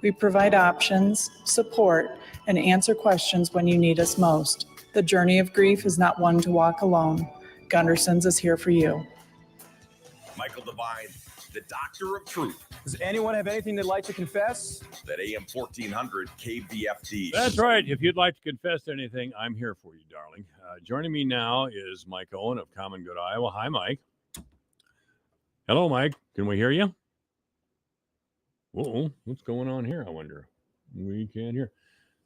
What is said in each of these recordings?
We provide options, support, and answer questions when you need us most. The journey of grief is not one to walk alone. Gunderson's is here for you. Michael Devine, the Doctor of Truth. Does anyone have anything they'd like to confess? That AM 1400 KVFD. That's right. If you'd like to confess anything, I'm here for you, darling. Joining me now is Mike Owen of Common Good Iowa. Hi, Mike. Hello, Mike. Can we hear you? Whoa, what's going on here, I wonder? We can't hear.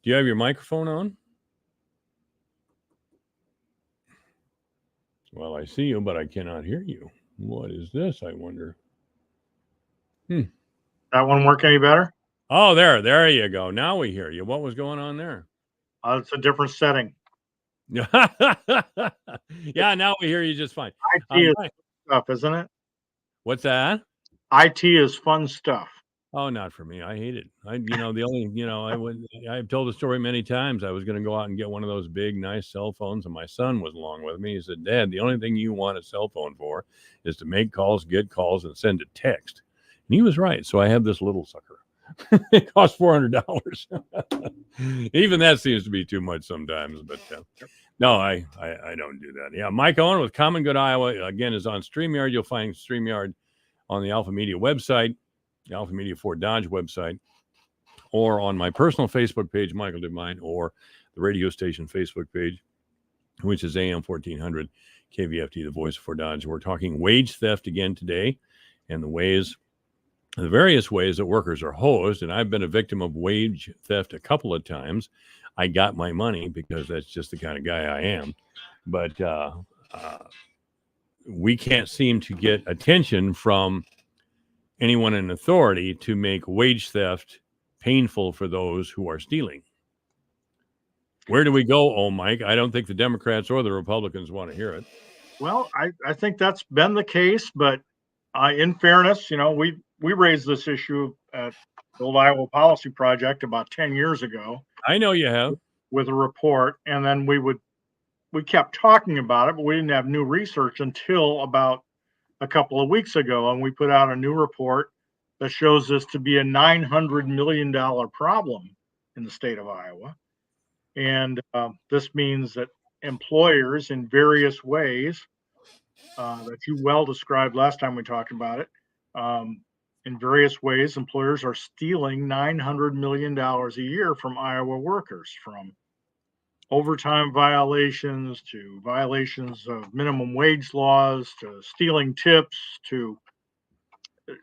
Do you have your microphone on? Well, I see you, but I cannot hear you. What is this, I wonder? That one work any better? Oh, there you go. Now we hear you. What was going on there? It's a different setting. Yeah, now we hear you just fine. IT is fun stuff, isn't it? What's that? IT is fun stuff. Oh, not for me. I hate it. I've told the story many times. I was going to go out and get one of those big, nice cell phones, and my son was along with me. He said, "Dad, the only thing you want a cell phone for is to make calls, get calls, and send a text." And he was right. So I have this little sucker. It costs $400. Even that seems to be too much sometimes. But no, I don't do that. Yeah, Mike Owen with Common Good Iowa, again, is on StreamYard. You'll find StreamYard on the Alpha Media website, the Alpha Media Fort Dodge website, or on my personal Facebook page, Michael Devine, or the radio station Facebook page, which is AM 1400 KVFD, the voice of Fort Dodge. We're talking wage theft again today, and the various ways that workers are hosed. And I've been a victim of wage theft a couple of times. I got my money because that's just the kind of guy I am. But we can't seem to get attention from anyone in authority to make wage theft painful for those who are stealing. Where do we go, oh, Mike? I don't think the Democrats or the Republicans want to hear it. Well, I think that's been the case, but in fairness, we raised this issue at the Old Iowa Policy Project about 10 years ago. I know you have. With a report, and then we kept talking about it, but we didn't have new research until about a couple of weeks ago, and we put out a new report that shows this to be a $900 million problem in the state of Iowa. And this means that employers in various ways that you well described last time we talked about it, in various ways, employers are stealing $900 million a year from Iowa workers, from overtime violations to violations of minimum wage laws to stealing tips to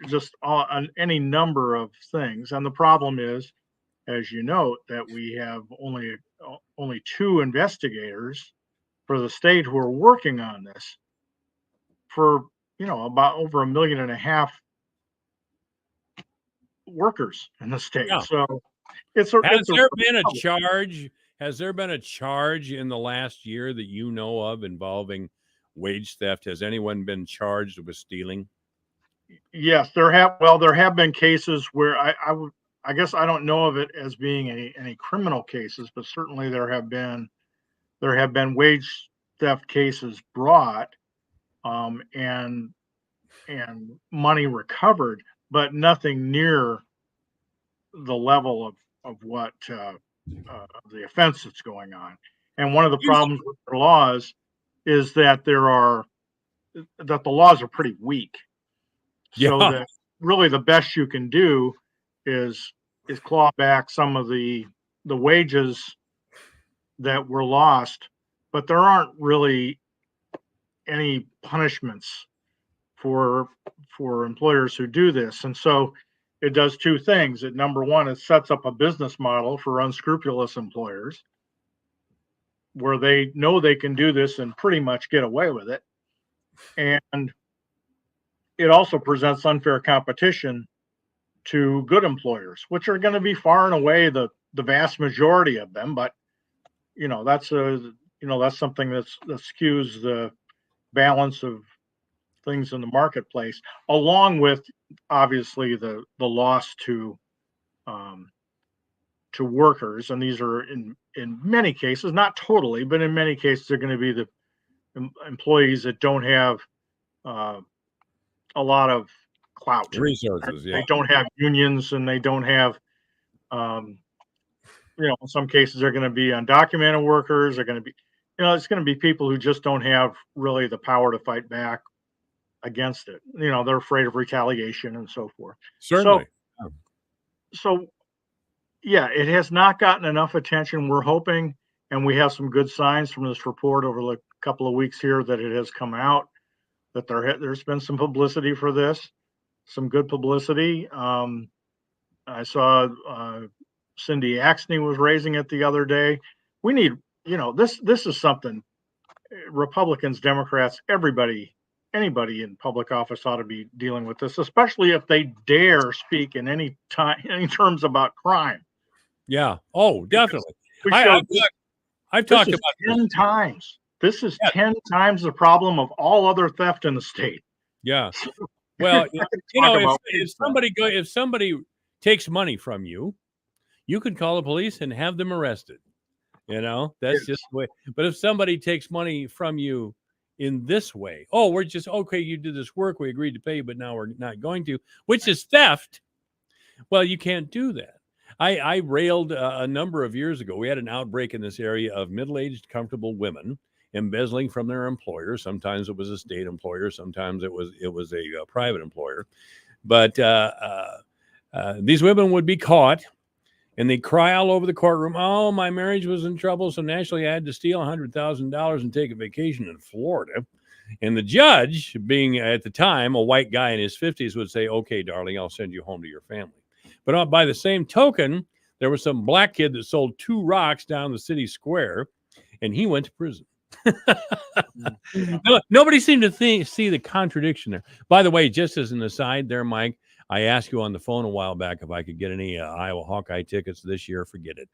just any number of things. And the problem is, as you note, that we have only 2 investigators for the state who are working on this for, about over 1.5 million workers in the state. Yeah. So has there been a charge in the last year that you know of involving wage theft? Has anyone been charged with stealing? Yes, there have been cases where I guess I don't know of it as being any criminal cases, but certainly there have been wage theft cases brought and money recovered, but nothing near the level of what the offense that's going on. And one of the problems with the laws is that the laws are pretty weak. So that really the best you can do is claw back some of the wages that were lost, but there aren't really any punishments for employers who do this. And so it does 2 things. Number one, it sets up a business model for unscrupulous employers where they know they can do this and pretty much get away with it. And it also presents unfair competition to good employers, which are going to be far and away the vast majority of them. But that's something that skews the balance of things in the marketplace, along with obviously the loss to workers. And these are in many cases, not totally, but in many cases, they're going to be the employees that don't have a lot of clout, resources. Yeah. They don't have unions, and they don't have Um, in some cases they're going to be undocumented workers. They're going to be, it's going to be people who just don't have really the power to fight back against it. They're afraid of retaliation and so forth. Certainly. So yeah, it has not gotten enough attention. We're hoping, and we have some good signs from this report over the couple of weeks here that it has come out that there's been some publicity for this, some good publicity. I saw Cindy Axney was raising it the other day. We need, this is something Republicans, Democrats, anybody in public office ought to be dealing with this, especially if they dare speak in any terms about crime. Yeah. Oh, definitely. I've This talked is about 10 times. This is 10 times the problem of all other theft in the state. Yeah. Well, if somebody takes money from you, you can call the police and have them arrested. That's just the way. But if somebody takes money from you in this way, we're just okay. You did this work, we agreed to pay you, but now we're not going to, which is theft. Well, you can't do that. I railed a number of years ago. We had an outbreak in this area of middle-aged, comfortable women embezzling from their employer. Sometimes it was a state employer. Sometimes it was a private employer. But these women would be caught, and they'd cry all over the courtroom, "Oh, my marriage was in trouble, so naturally I had to steal $100,000 and take a vacation in Florida." And the judge, being at the time a white guy in his 50s, would say, "Okay, darling, I'll send you home to your family." But by the same token, there was some black kid that sold 2 rocks down the city square, and he went to prison. Nobody seemed to see the contradiction there. By the way, just as an aside there, Mike, I asked you on the phone a while back if I could get any Iowa Hawkeye tickets this year. Forget it.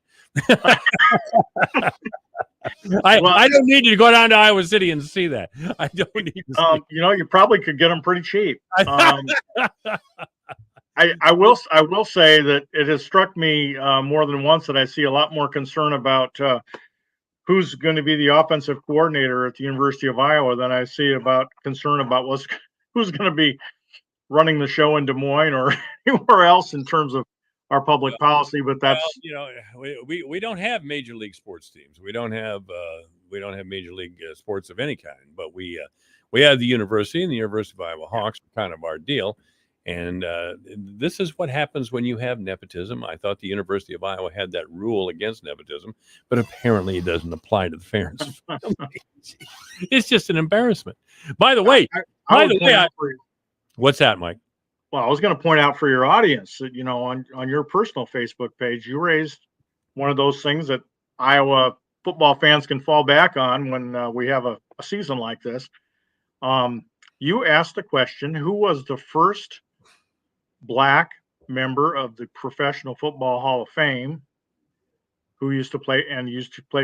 I don't need you to go down to Iowa City and see that. I don't need to see you probably could get them pretty cheap. I will say that it has struck me more than once that I see a lot more concern about who's going to be the offensive coordinator at the University of Iowa than I see about concern about who's going to be running the show in Des Moines or anywhere else in terms of our public policy. But that's we don't have major league sports teams. We don't have major league sports of any kind. But we have the university, and the University of Iowa Hawks are kind of our deal. And this is what happens when you have nepotism. I thought the University of Iowa had that rule against nepotism, but apparently it doesn't apply to the Ferentz family. It's just an embarrassment. By the way, what's that, Mike? Well, I was going to point out for your audience that, on your personal Facebook page, you raised one of those things that Iowa football fans can fall back on when we have a season like this. You asked the question, who was the first Black member of the Professional Football Hall of Fame who used to play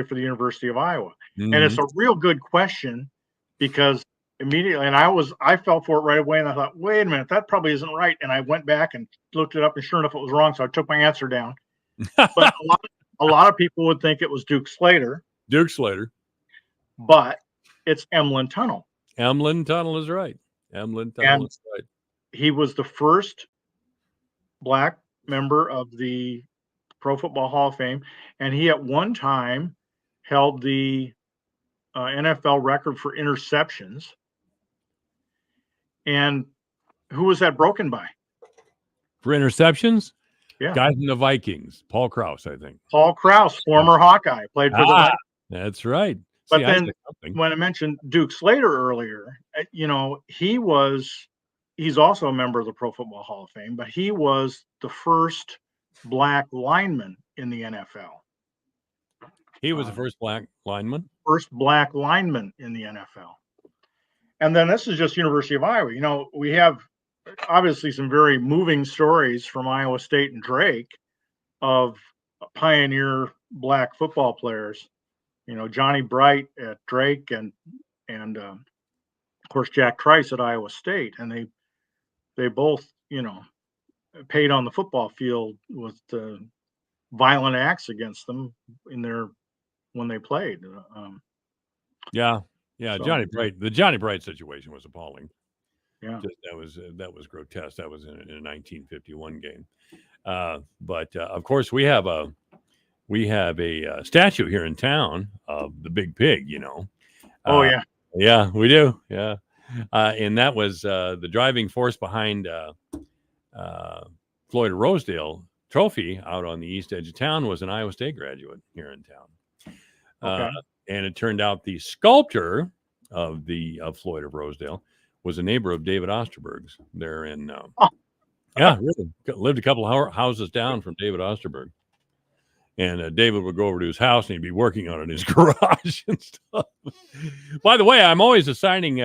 for the University of Iowa? Mm-hmm. And it's a real good question because immediately, and I fell for it right away, and I thought, wait a minute, that probably isn't right. And I went back and looked it up, and sure enough, it was wrong. So I took my answer down. But a lot of people would think it was Duke Slater. Duke Slater. But it's Emlen Tunnell. Emlen Tunnell is right. Emlen Tunnell is right. He was the first Black member of the Pro Football Hall of Fame, and he at one time held the NFL record for interceptions. And who was that broken by? For interceptions? Yeah. Guys in the Vikings. Paul Krause, I think. Paul Krause, former Hawkeye, played for the. That's right. But then when I mentioned Duke Slater earlier, he's also a member of the Pro Football Hall of Fame, but he was the first Black lineman in the NFL. He was the first Black lineman? First Black lineman in the NFL. And then this is just University of Iowa. We have obviously some very moving stories from Iowa State and Drake of pioneer Black football players. Johnny Bright at Drake and of course Jack Trice at Iowa State, and they both paid on the football field with violent acts against them when they played. So, Johnny Bright. The Johnny Bright situation was appalling. Yeah. That was grotesque. That was in a 1951 game. But of course, we have a statue here in town of the Big Pig. Oh yeah. Yeah, we do. Yeah, and that was the driving force behind Floyd Rosedale Trophy out on the east edge of town was an Iowa State graduate here in town. Okay. And it turned out the sculptor of Floyd of Rosedale was a neighbor of David Osterberg's there in yeah, really lived a couple of houses down from David Osterberg. And David would go over to his house and he'd be working on it in his garage and stuff. By the way, I'm always assigning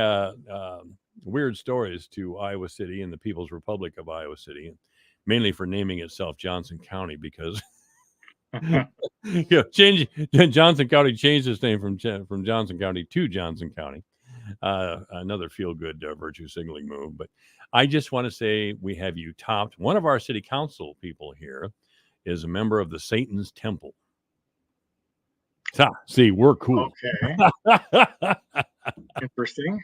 weird stories to Iowa City and the People's Republic of Iowa City, mainly for naming itself Johnson County because Johnson County changed its name from Johnson County to Johnson County. Another feel-good virtue signaling move. But I just want to say we have you topped. One of our city council people here is a member of the Satan's Temple. See, we're cool. Okay. Interesting.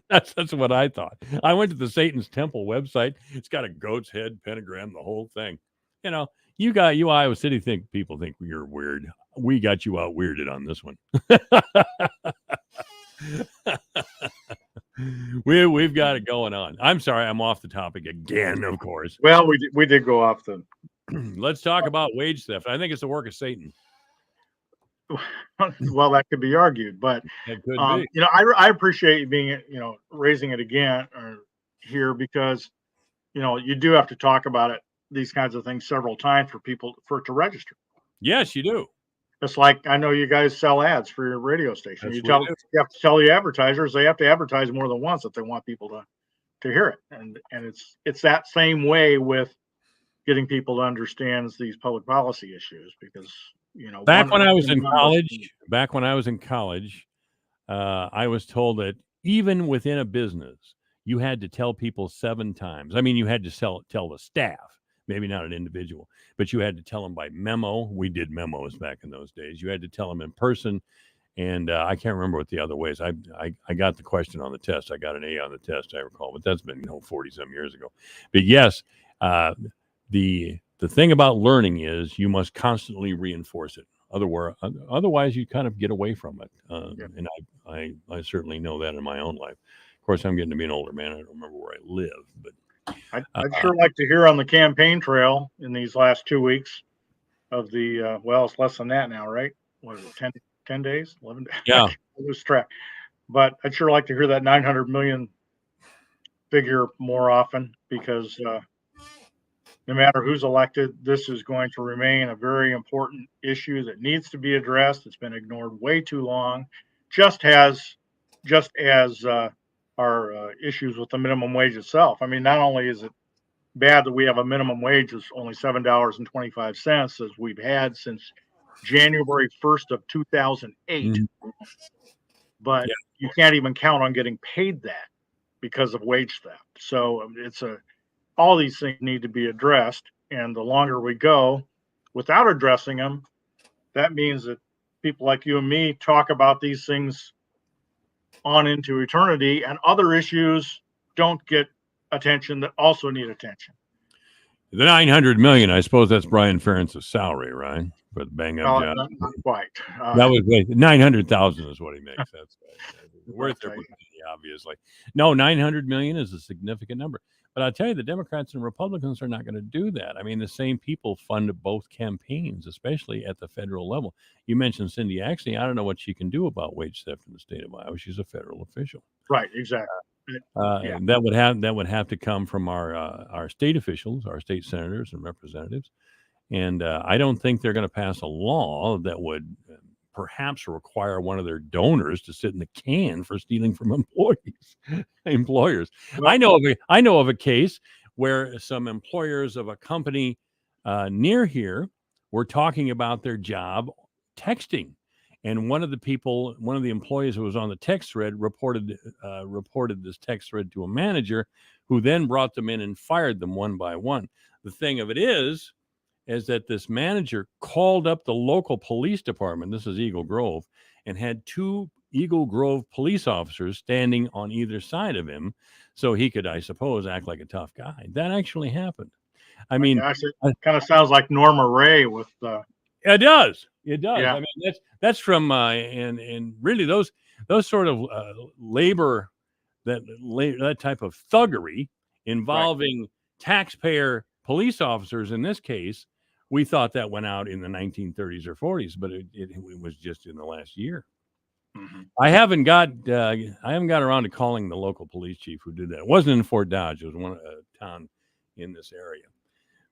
That's what I thought. I went to the Satan's Temple website. It's got a goat's head, pentagram, the whole thing. You Iowa City people think you're weird. We got you out weirded on this one. We've got it going on. I'm sorry, I'm off the topic again, of course. Well, we did go off the. Let's talk about wage theft. I think it's the work of Satan. Well, that could be argued, but It could be. I appreciate you being raising it again here because you do have to talk about it, these kinds of things several times for it to register. Yes, you do. It's like I know you guys sell ads for your radio station. That's You what we do. have to tell the advertisers they have to advertise more than once if they want people to hear it, and it's that same way with getting people to understand these public policy issues because Back when I was in college, I was told that even within a business, you had to tell people 7 times. I mean, you had to tell the staff, maybe not an individual, but you had to tell them by memo. We did memos back in those days. You had to tell them in person, and I can't remember what the other ways. I got the question on the test. I got an A on the test, I recall, but that's been 40-some years ago. But yes, the thing about learning is you must constantly reinforce it. Otherwise, you kind of get away from it. And I certainly know that in my own life. Of course, I'm getting to be an older man. I don't remember where I live, but I'd sure like to hear on the campaign trail in these last 2 weeks of the it's less than that now, right? What is it, 10 days, 11 days? Yeah. I lose track. But I'd sure like to hear that 900 million figure more often because no matter who's elected, this is going to remain a very important issue that needs to be addressed. It's been ignored way too long, just as our issues with the minimum wage itself. I mean, not only is it bad that we have a minimum wage that's only $7.25 as we've had since January 1st of 2008, but you can't even count on getting paid that because of wage theft. So all these things need to be addressed. And the longer we go without addressing them, that means that people like you and me talk about these things on into eternity and other issues don't get attention that also need attention. The 900 million, I suppose that's Brian Ferentz's salary, right? For the bang up job. Not quite. That was 900,000 is what he makes. That's worth it, obviously. No, 900 million is a significant number. But I'll tell you, the Democrats and Republicans are not going to do that. I mean, the same people fund both campaigns, especially at the federal level. You mentioned Cindy Axne. I don't know what she can do about wage theft in the state of Iowa. She's a federal official. Right, exactly. That would have to come from our state officials, our state senators and representatives. And I don't think they're going to pass a law that would perhaps require one of their donors to sit in the can for stealing from employers. Well, I know of a case where some employers of a company near here were talking about their job texting, and one of the employees who was on the text thread reported this text thread to a manager, who then brought them in and fired them one by one. The thing of it is that this manager called up the local police department, this is Eagle Grove, and had 2 Eagle Grove police officers standing on either side of him so he could, I suppose, act like a tough guy. That actually happened. I mean, Gosh, it kind of sounds like Norma Ray with it does. It does. Yeah. I mean, that's from and really those sort of labor that type of thuggery involving taxpayer police officers in this case. We thought that went out in the 1930s or 40s, but it was just in the last year. Mm-hmm. I haven't got around to calling the local police chief who did that. It wasn't in Fort Dodge. It was one town in this area.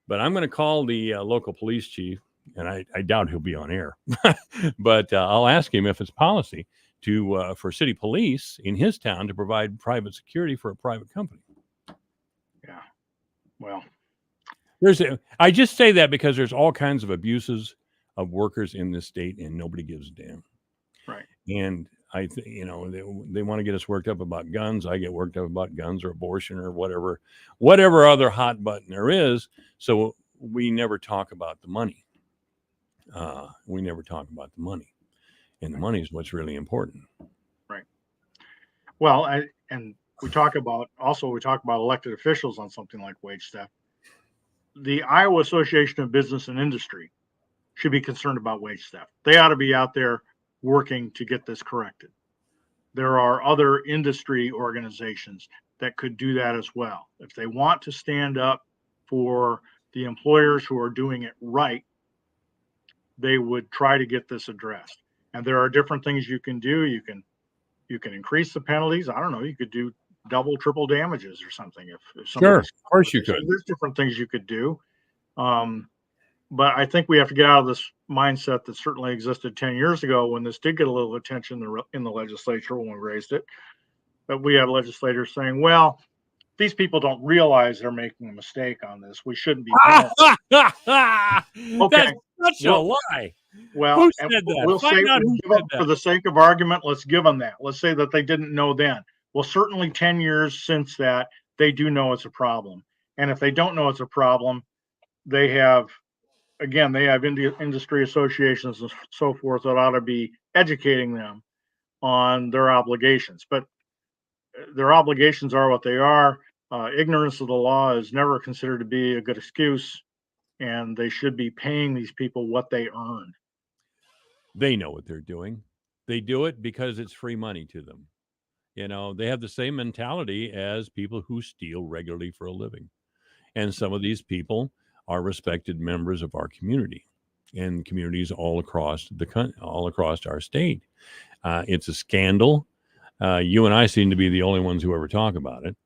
But I'm going to call the local police chief, and I doubt he'll be on air. But I'll ask him if it's policy to for city police in his town to provide private security for a private company. Yeah. Well, I just say that because there's all kinds of abuses of workers in this state, and nobody gives a damn. right. And they want to get us worked up about guns. I get worked up about guns or abortion or whatever other hot button there is. So we never talk about the money. We never talk about the money, and the money is what's really important. Right. Well, we talk about elected officials on something like wage theft. The Iowa Association of Business and Industry should be concerned about wage theft. They ought to be out there working to get this corrected. There are other industry organizations that could do that as well. If they want to stand up for the employers who are doing it right, they would try to get this addressed. And there are different things you can do. You can increase the penalties. I don't know. You could do double, triple damages or something. If Sure, of course you could. There's different things you could do. But I think we have to get out of this mindset that certainly existed 10 years ago when this did get a little attention in the legislature when we raised it. But we had legislators saying, well, these people don't realize they're making a mistake on this. We shouldn't be paying. Okay. That's such a lie. Well, who said that? We'll say, for the sake of argument, let's give them that. Let's say that they didn't know then. Well, certainly 10 years since that, they do know it's a problem. And if they don't know it's a problem, they have industry associations and so forth that ought to be educating them on their obligations. But their obligations are what they are. Ignorance of the law is never considered to be a good excuse, and they should be paying these people what they earn. They know what they're doing. They do it because it's free money to them. They have the same mentality as people who steal regularly for a living. And some of these people are respected members of our community and communities all across our state. It's a scandal. You and I seem to be the only ones who ever talk about it.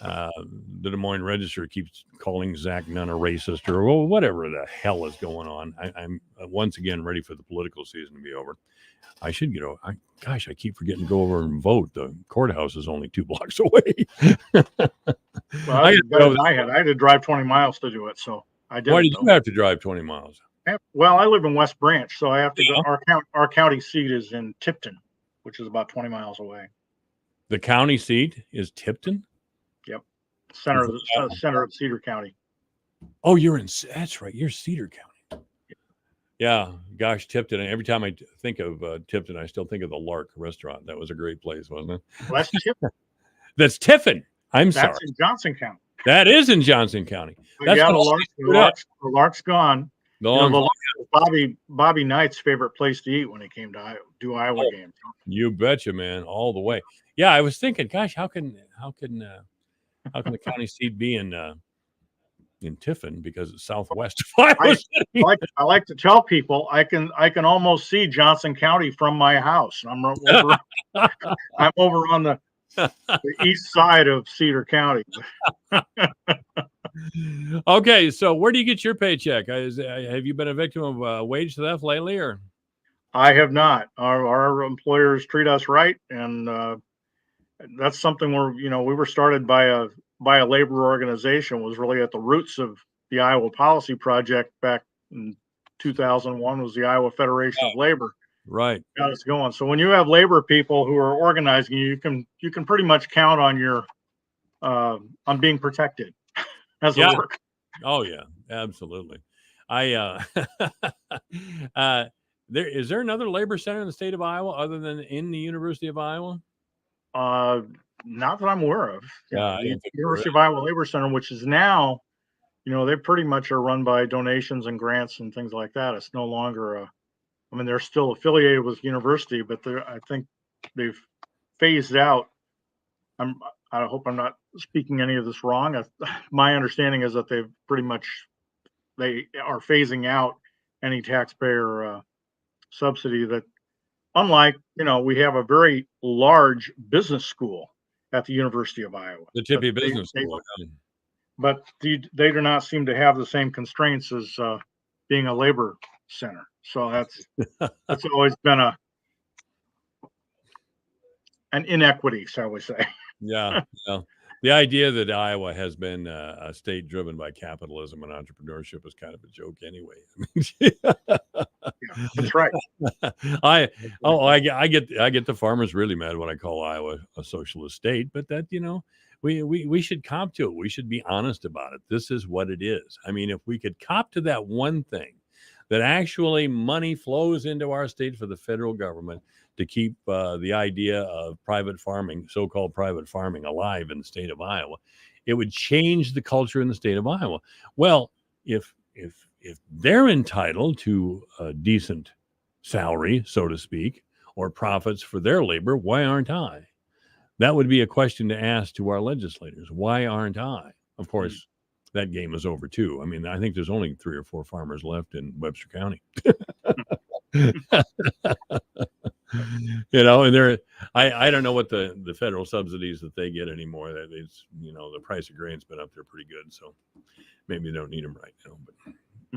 The Des Moines Register keeps calling Zach Nunn a racist or whatever the hell is going on. I'm once again ready for the political season to be over. I should get over. I keep forgetting to go over and vote. The courthouse is only 2 blocks away. Well, I had to drive 20 miles to do it, so I did. Why did you have to drive 20 miles? Well, I live in West Branch, so I have to go. Our county seat is in Tipton, which is about 20 miles away. The county seat is Tipton? Yep. Center of Cedar County. Oh, that's right. You're Cedar County. Yeah. Gosh, Tipton. And every time I think of Tipton, I still think of the Lark restaurant. That was a great place, wasn't it? Well, that's Tipton. That's Tiffin. That's sorry. That's in Johnson County. That is in Johnson County. That's the Lark's gone. Bobby Knight's favorite place to eat when he came to do Iowa games. You betcha, man, all the way. Yeah, I was thinking, gosh, how can the county seat be in Tiffin because it's southwest of Iowa City? I like to tell people I can almost see Johnson County from my house. I'm over on the east side of Cedar County. Okay, so where do you get your paycheck? Have you been a victim of wage theft lately, or? I have not. Our employers treat us right, and that's something we were started by a labor organization. Was really at the roots of the Iowa Policy Project back in 2001. Was the Iowa Federation of Labor. Right. Got us going. So when you have labor people who are organizing, you can pretty much count on your on being protected as a work. Oh yeah, absolutely. Is there another labor center in the state of Iowa other than in the University of Iowa? Not that I'm aware of. Yeah, I The don't think there University of Iowa Labor Center, which is now, they pretty much are run by donations and grants and things like that. It's no longer they're still affiliated with university, but I think they've phased out. I hope I'm not speaking any of this wrong. My understanding is that they are phasing out any taxpayer subsidy. That, unlike, we have a very large business school at the University of Iowa. The Tippy But Business School. but they do not seem to have the same constraints as being a labor center. So that's always been an inequity, shall we say. Yeah. The idea that Iowa has been a state driven by capitalism and entrepreneurship is kind of a joke anyway. That's right. I get the farmers really mad when I call Iowa a socialist state, but that, we should cop to it. We should be honest about it. This is what it is. I mean, if we could cop to that one thing, that actually money flows into our state for the federal government to keep the idea of private farming, so-called private farming, alive in the state of Iowa, it would change the culture in the state of Iowa. Well, if they're entitled to a decent salary, so to speak, or profits for their labor, why aren't I? That would be a question to ask to our legislators. Why aren't I? Of course, that game is over too. I mean, I think there's only 3 or 4 farmers left in Webster County. And I don't know what the federal subsidies that they get anymore. That it's, the price of grain's been up there pretty good, so maybe they don't need them right now. But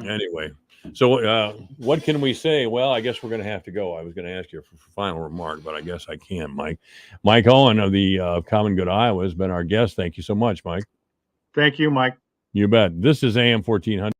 anyway, so what can we say? Well, I guess we're going to have to go. I was going to ask you for final remark, but I guess I can't. Mike Owen of the Common Good Iowa has been our guest. Thank you so much, Mike. Thank you, Mike. You bet. This is AM 1400.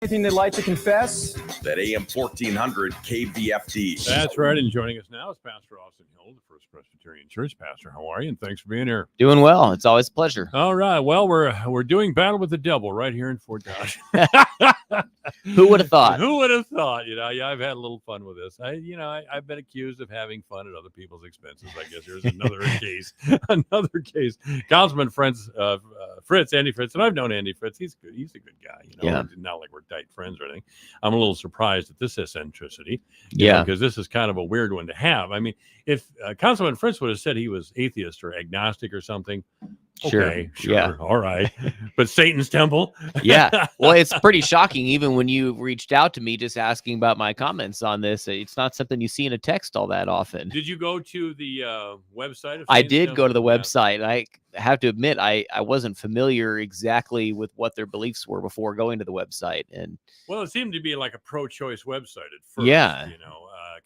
Anything they'd like to confess? That AM 1400 KVFD. That's right. And joining us now is Pastor Austin Hill, the First Presbyterian Church. Pastor, how are you? And thanks for being here. Doing well. It's always a pleasure. All right. Well, we're doing battle with the devil right here in Fort Dodge. Who would have thought? Who would have thought? Yeah, I've had a little fun with this. I've been accused of having fun at other people's expenses. I guess here's another case. Another case. Councilman Fritz, Andy Fritz, and I've known Andy Fritz. He's good. He's a good guy. Yeah. Not like we're tight friends or anything. I'm a little surprised at this eccentricity. Yeah. Because this is kind of a weird one to have. I mean, if Councilman Fritz would have said he was atheist or agnostic or something, okay, sure, Yeah. all right. But Satan's temple? Yeah. Well, it's pretty shocking. Even when you reached out to me just asking about my comments on this, it's not something you see in a text all that often. Did you go to the website? I did go to the Yeah. website. I have to admit, I wasn't familiar exactly with what their beliefs were before going to the website. And Well, it seemed to be like a pro-choice website at first. Yeah.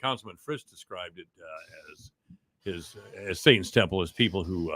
Councilman Fritz described it as Satan's temple, as people who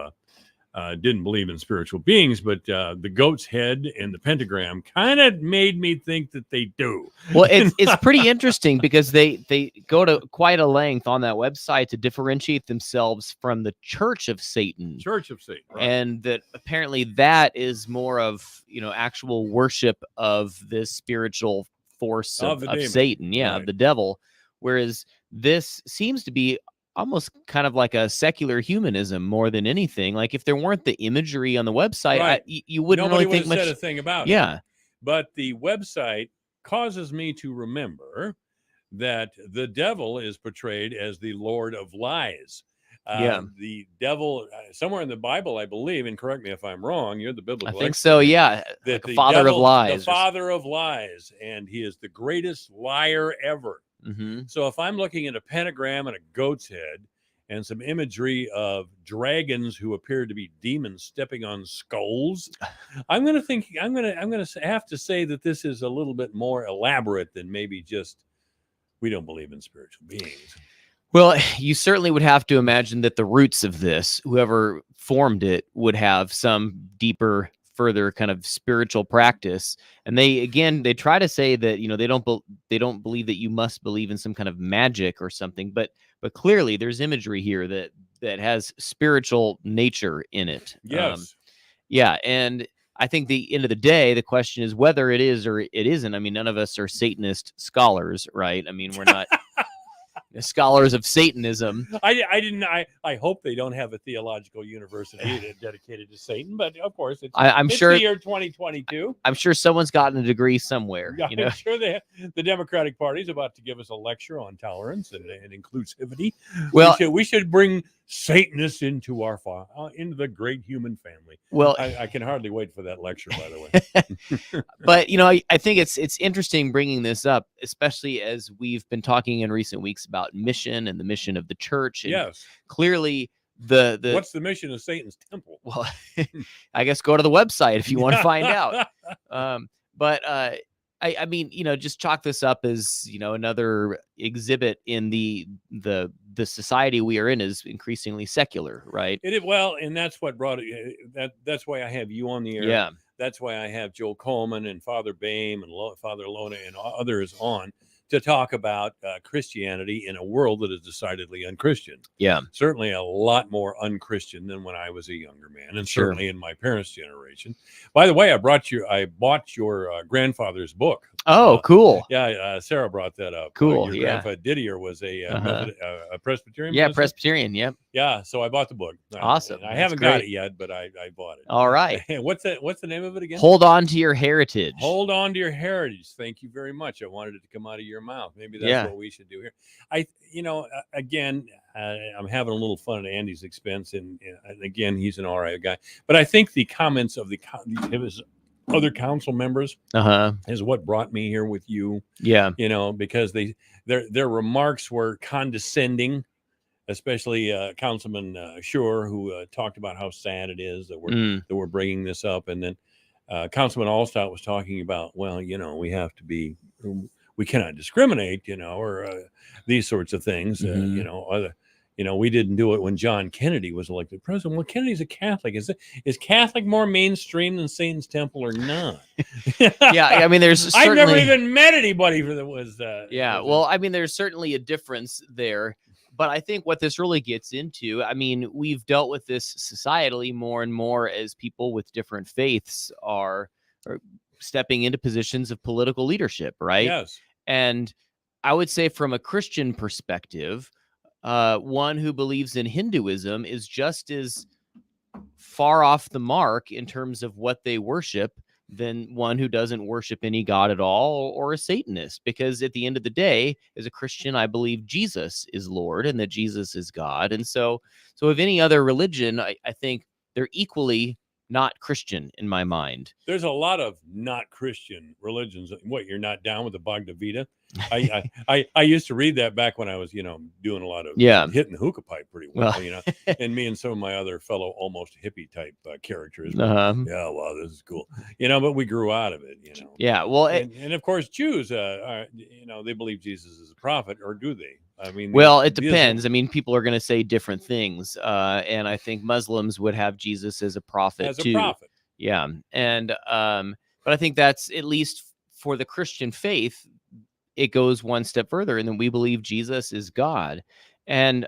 didn't believe in spiritual beings, but the goat's head and the pentagram kind of made me think that they do. well, it's pretty interesting because they go to quite a length on that website to differentiate themselves from the Church of Satan. Church of Satan. Right. And that apparently that is more of actual worship of this spiritual force Of of the demon. Satan, Right. of the devil, whereas this seems to be almost kind of like a secular humanism more than anything. Like if there weren't the imagery on the website, Right. you wouldn't Nobody really would think have much. said a thing about it. Yeah, But the website causes me to remember that the devil is portrayed as the Lord of Lies. Yeah. The devil, somewhere in the Bible, I believe, and correct me if I'm wrong, you're the I biblical think expert, so. Yeah, that like a the father of devil- lies. The father of lies, and he is the greatest liar ever. Hmm. So if I'm looking at a pentagram and a goat's head and some imagery of dragons who appear to be demons stepping on skulls, I'm going to have to say that this is a little bit more elaborate than maybe just we don't believe in spiritual beings. Well, you certainly would have to imagine that the roots of this, whoever formed it, would have some deeper, further kind of spiritual practice. And they try to say that they don't believe that you must believe in some kind of magic or something, but clearly there's imagery here that has spiritual nature in it. Yes. Yeah, and I think the end of the day, the question is whether it is or it isn't. I mean, none of us are Satanist scholars, right? I mean, we're not scholars of Satanism. I hope they don't have a theological university dedicated to Satan, but of course it's I'm it's sure the year 2022. I'm sure someone's gotten a degree somewhere. Yeah, I'm sure the Democratic Party is about to give us a lecture on tolerance and inclusivity. Well, we should bring Satanists into into the great human family. well, I can hardly wait for that lecture, by the way. but I think it's interesting bringing this up, especially as we've been talking in recent weeks about mission and the mission of the church. And Yes. clearly the What's the mission of Satan's temple? well, I guess go to the website if you want to find out. But I mean, just chalk this up as another exhibit in the society we are in is increasingly secular, right? Well, and that's what brought it. That's why I have you on the air. Yeah. That's why I have Joel Coleman and Father Boehm and Father Lona and others on to talk about Christianity in a world that is decidedly unchristian. Yeah. Certainly a lot more unchristian than when I was a younger man, and Sure. certainly in my parents' generation. By the way, I bought your grandfather's book. Oh, cool. Yeah, Sarah brought that up. Cool, Your yeah. grandpa Didier was a a Presbyterian. Yeah, minister? Presbyterian. Yep. Yeah, so I bought the book. Awesome. I That's haven't got great. it yet, but I bought it. All right. What's the name of it again? Hold on to your heritage. Hold on to your heritage. Thank you very much. I wanted it to come out of your mouth. Maybe that's Yeah. what we should do here. Again, I'm having a little fun at Andy's expense, and again, he's an all right guy. But I think the comments of his other council members Uh-huh. is what brought me here with you. Yeah. Because their remarks were condescending, especially Councilman Schur, who talked about how sad it is that we're bringing this up, and then Councilman Allstott was talking about, well, we cannot discriminate, or these sorts of things, Mhm. we didn't do it when John Kennedy was elected president. Well, Kennedy's a Catholic. Is Catholic more mainstream than Satan's Temple or not? Yeah, I mean, there's I've certainly, never even met anybody that was. yeah, well, I mean, there's certainly a difference there. But I think what this really gets into, I mean, we've dealt with this societally more and more as people with different faiths are stepping into positions of political leadership, right? Yes. And I would say from a Christian perspective, one who believes in Hinduism is just as far off the mark in terms of what they worship than one who doesn't worship any God at all or a Satanist. Because at the end of the day, as a Christian, I believe Jesus is Lord and that Jesus is God. And so of any other religion, I think they're equally not Christian in my mind. There's a lot of not Christian religions. What, you're not down with the Bhagavad Gita? I used to read that back when I was, doing a lot of hitting the hookah pipe pretty well, and me and some of my other fellow almost hippie type characters. Yeah, wow, this is cool. But we grew out of it, Yeah, well, and of course, Jews, they believe Jesus is a prophet, or do they? I mean, well, it depends. I mean, people are going to say different things, and I think Muslims would have Jesus as a prophet too. Yeah, and but I think that's, at least for the Christian faith, it goes one step further, and then we believe Jesus is God, and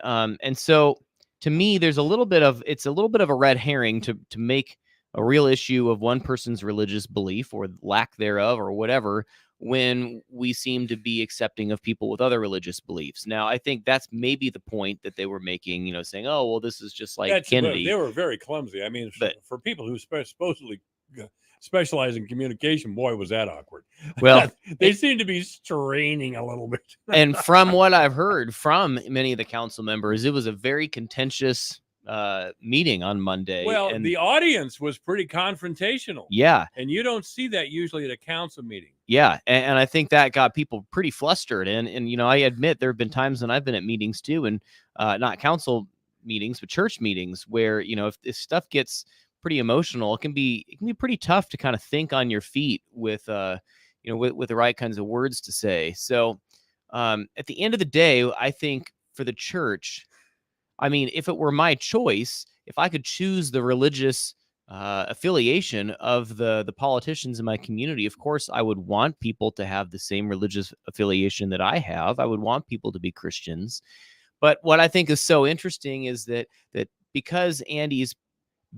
so to me, it's a little bit of a red herring to make a real issue of one person's religious belief or lack thereof or whatever, when we seem to be accepting of people with other religious beliefs. Now, I think that's maybe the point that they were making, saying, oh, well, this is just like Kennedy. They were very clumsy. I mean, for people who supposedly specialize in communication, boy, was that awkward. Well, they seem to be straining a little bit. And from what I've heard from many of the council members, it was a very contentious meeting on Monday. Well, and the audience was pretty confrontational. Yeah. And you don't see that usually at a council meeting. Yeah. And I think that got people pretty flustered. And I admit there have been times when I've been at meetings too, and not council meetings, but church meetings where, if stuff gets pretty emotional, it can be pretty tough to kind of think on your feet with the right kinds of words to say. So at the end of the day, I think for the church, I mean, if it were my choice, if I could choose the religious affiliation of the politicians in my community, of course, I would want people to have the same religious affiliation that I have. I would want people to be Christians. But what I think is so interesting is that because Andy's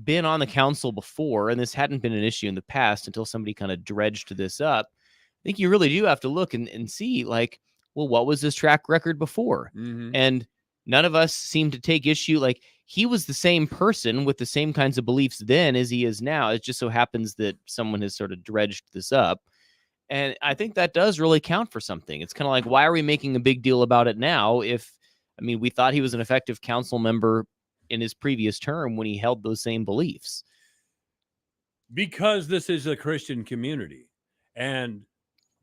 been on the council before, and this hadn't been an issue in the past until somebody kind of dredged this up, I think you really do have to look and see, like, well, what was his track record before? Mm-hmm. And none of us seem to take issue. Like, he was the same person with the same kinds of beliefs then as he is now. It just so happens that someone has sort of dredged this up. And I think that does really count for something. It's kind of like, why are we making a big deal about it now? We thought he was an effective council member in his previous term when he held those same beliefs. Because this is a Christian community, and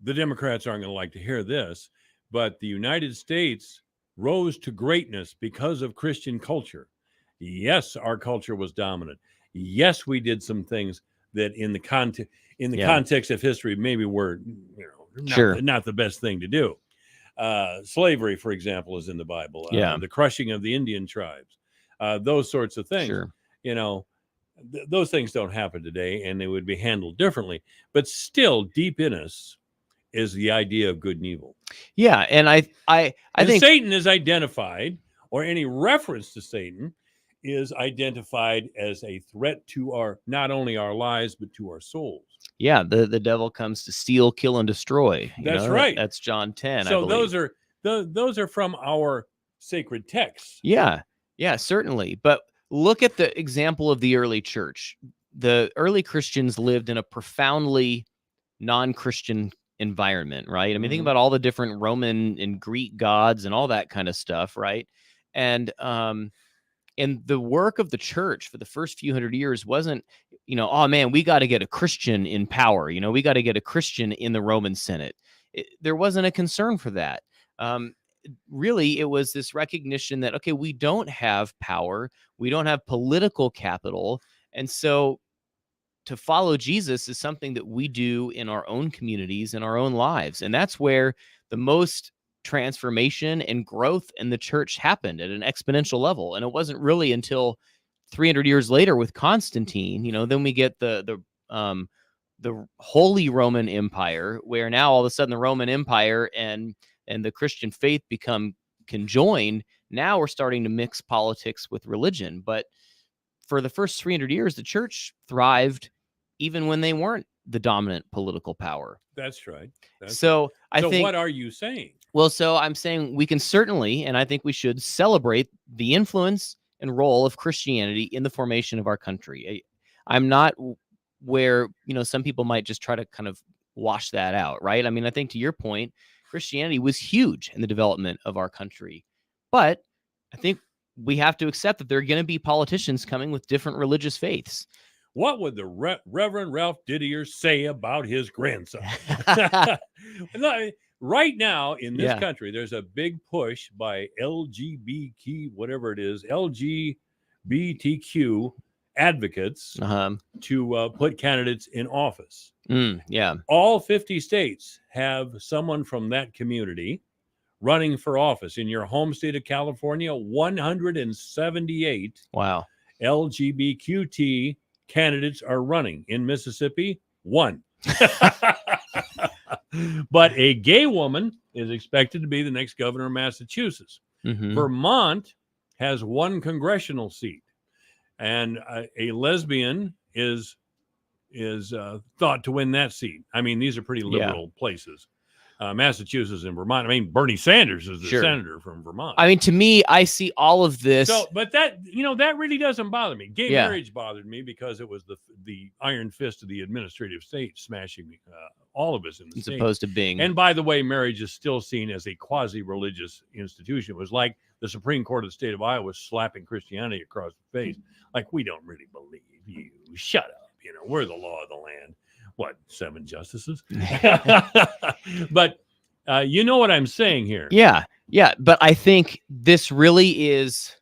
the Democrats aren't going to like to hear this, but the United States rose to greatness because of Christian culture. Yes, our culture was dominant. Yes, we did some things that in the context of history maybe were not the best thing to do. Slavery, for example, is in the Bible. The crushing of the Indian tribes, those sorts of things. Sure. Those things don't happen today, and they would be handled differently. But still, deep in us is the idea of good and evil. Yeah, and I think Satan is identified, or any reference to Satan is identified as a threat to not only our lives but to our souls. Yeah, the devil comes to steal, kill, and destroy. That's right. That's John 10. So I believe. those are from our sacred texts. Yeah, certainly. But look at the example of the early church. The early Christians lived in a profoundly non-Christian environment, right? I mean, think about all the different Roman and Greek gods and all that kind of stuff, right? And the work of the church for the first few hundred years wasn't, oh man, we got to get a Christian in power. We got to get a Christian in the Roman Senate. There wasn't a concern for that. Really, it was this recognition that, okay, we don't have power, we don't have political capital, and so to follow Jesus is something that we do in our own communities, in our own lives. And that's where the most transformation and growth in the church happened at an exponential level. And it wasn't really until 300 years later with Constantine, then we get the Holy Roman Empire, where now all of a sudden the Roman Empire and the Christian faith become conjoined. Now we're starting to mix politics with religion. But for the first 300 years, the church thrived even when they weren't the dominant political power. That's right. So I think, what are you saying? Well, so I'm saying we can certainly, and I think we should celebrate the influence and role of Christianity in the formation of our country. I'm not where, some people might just try to kind of wash that out, right? I mean, I think to your point, Christianity was huge in the development of our country. But I think we have to accept that there are going to be politicians coming with different religious faiths. What would the Reverend Ralph Didier say about his grandson? Right now in this country, there's a big push by LGBTQ advocates to put candidates in office. All 50 states have someone from that community running for office. In your home state of California, 178 LGBTQ candidates are running. In Mississippi, 1. But a gay woman is expected to be the next governor of Massachusetts. Vermont has 1 congressional seat, and a lesbian is thought to win that seat. I mean, these are pretty liberal places. Massachusetts and Vermont. I mean, Bernie Sanders is the senator from Vermont. I mean, to me, I see all of this. So, but that really doesn't bother me. Gay marriage bothered me because it was the iron fist of the administrative state smashing all of us in the state. As opposed to being. And by the way, marriage is still seen as a quasi-religious institution. It was like the Supreme Court of the state of Iowa slapping Christianity across the face. Like, we don't really believe you. Shut up. We're the law of the land. What, 7 justices? But you know what I'm saying here. Yeah. But I think this really is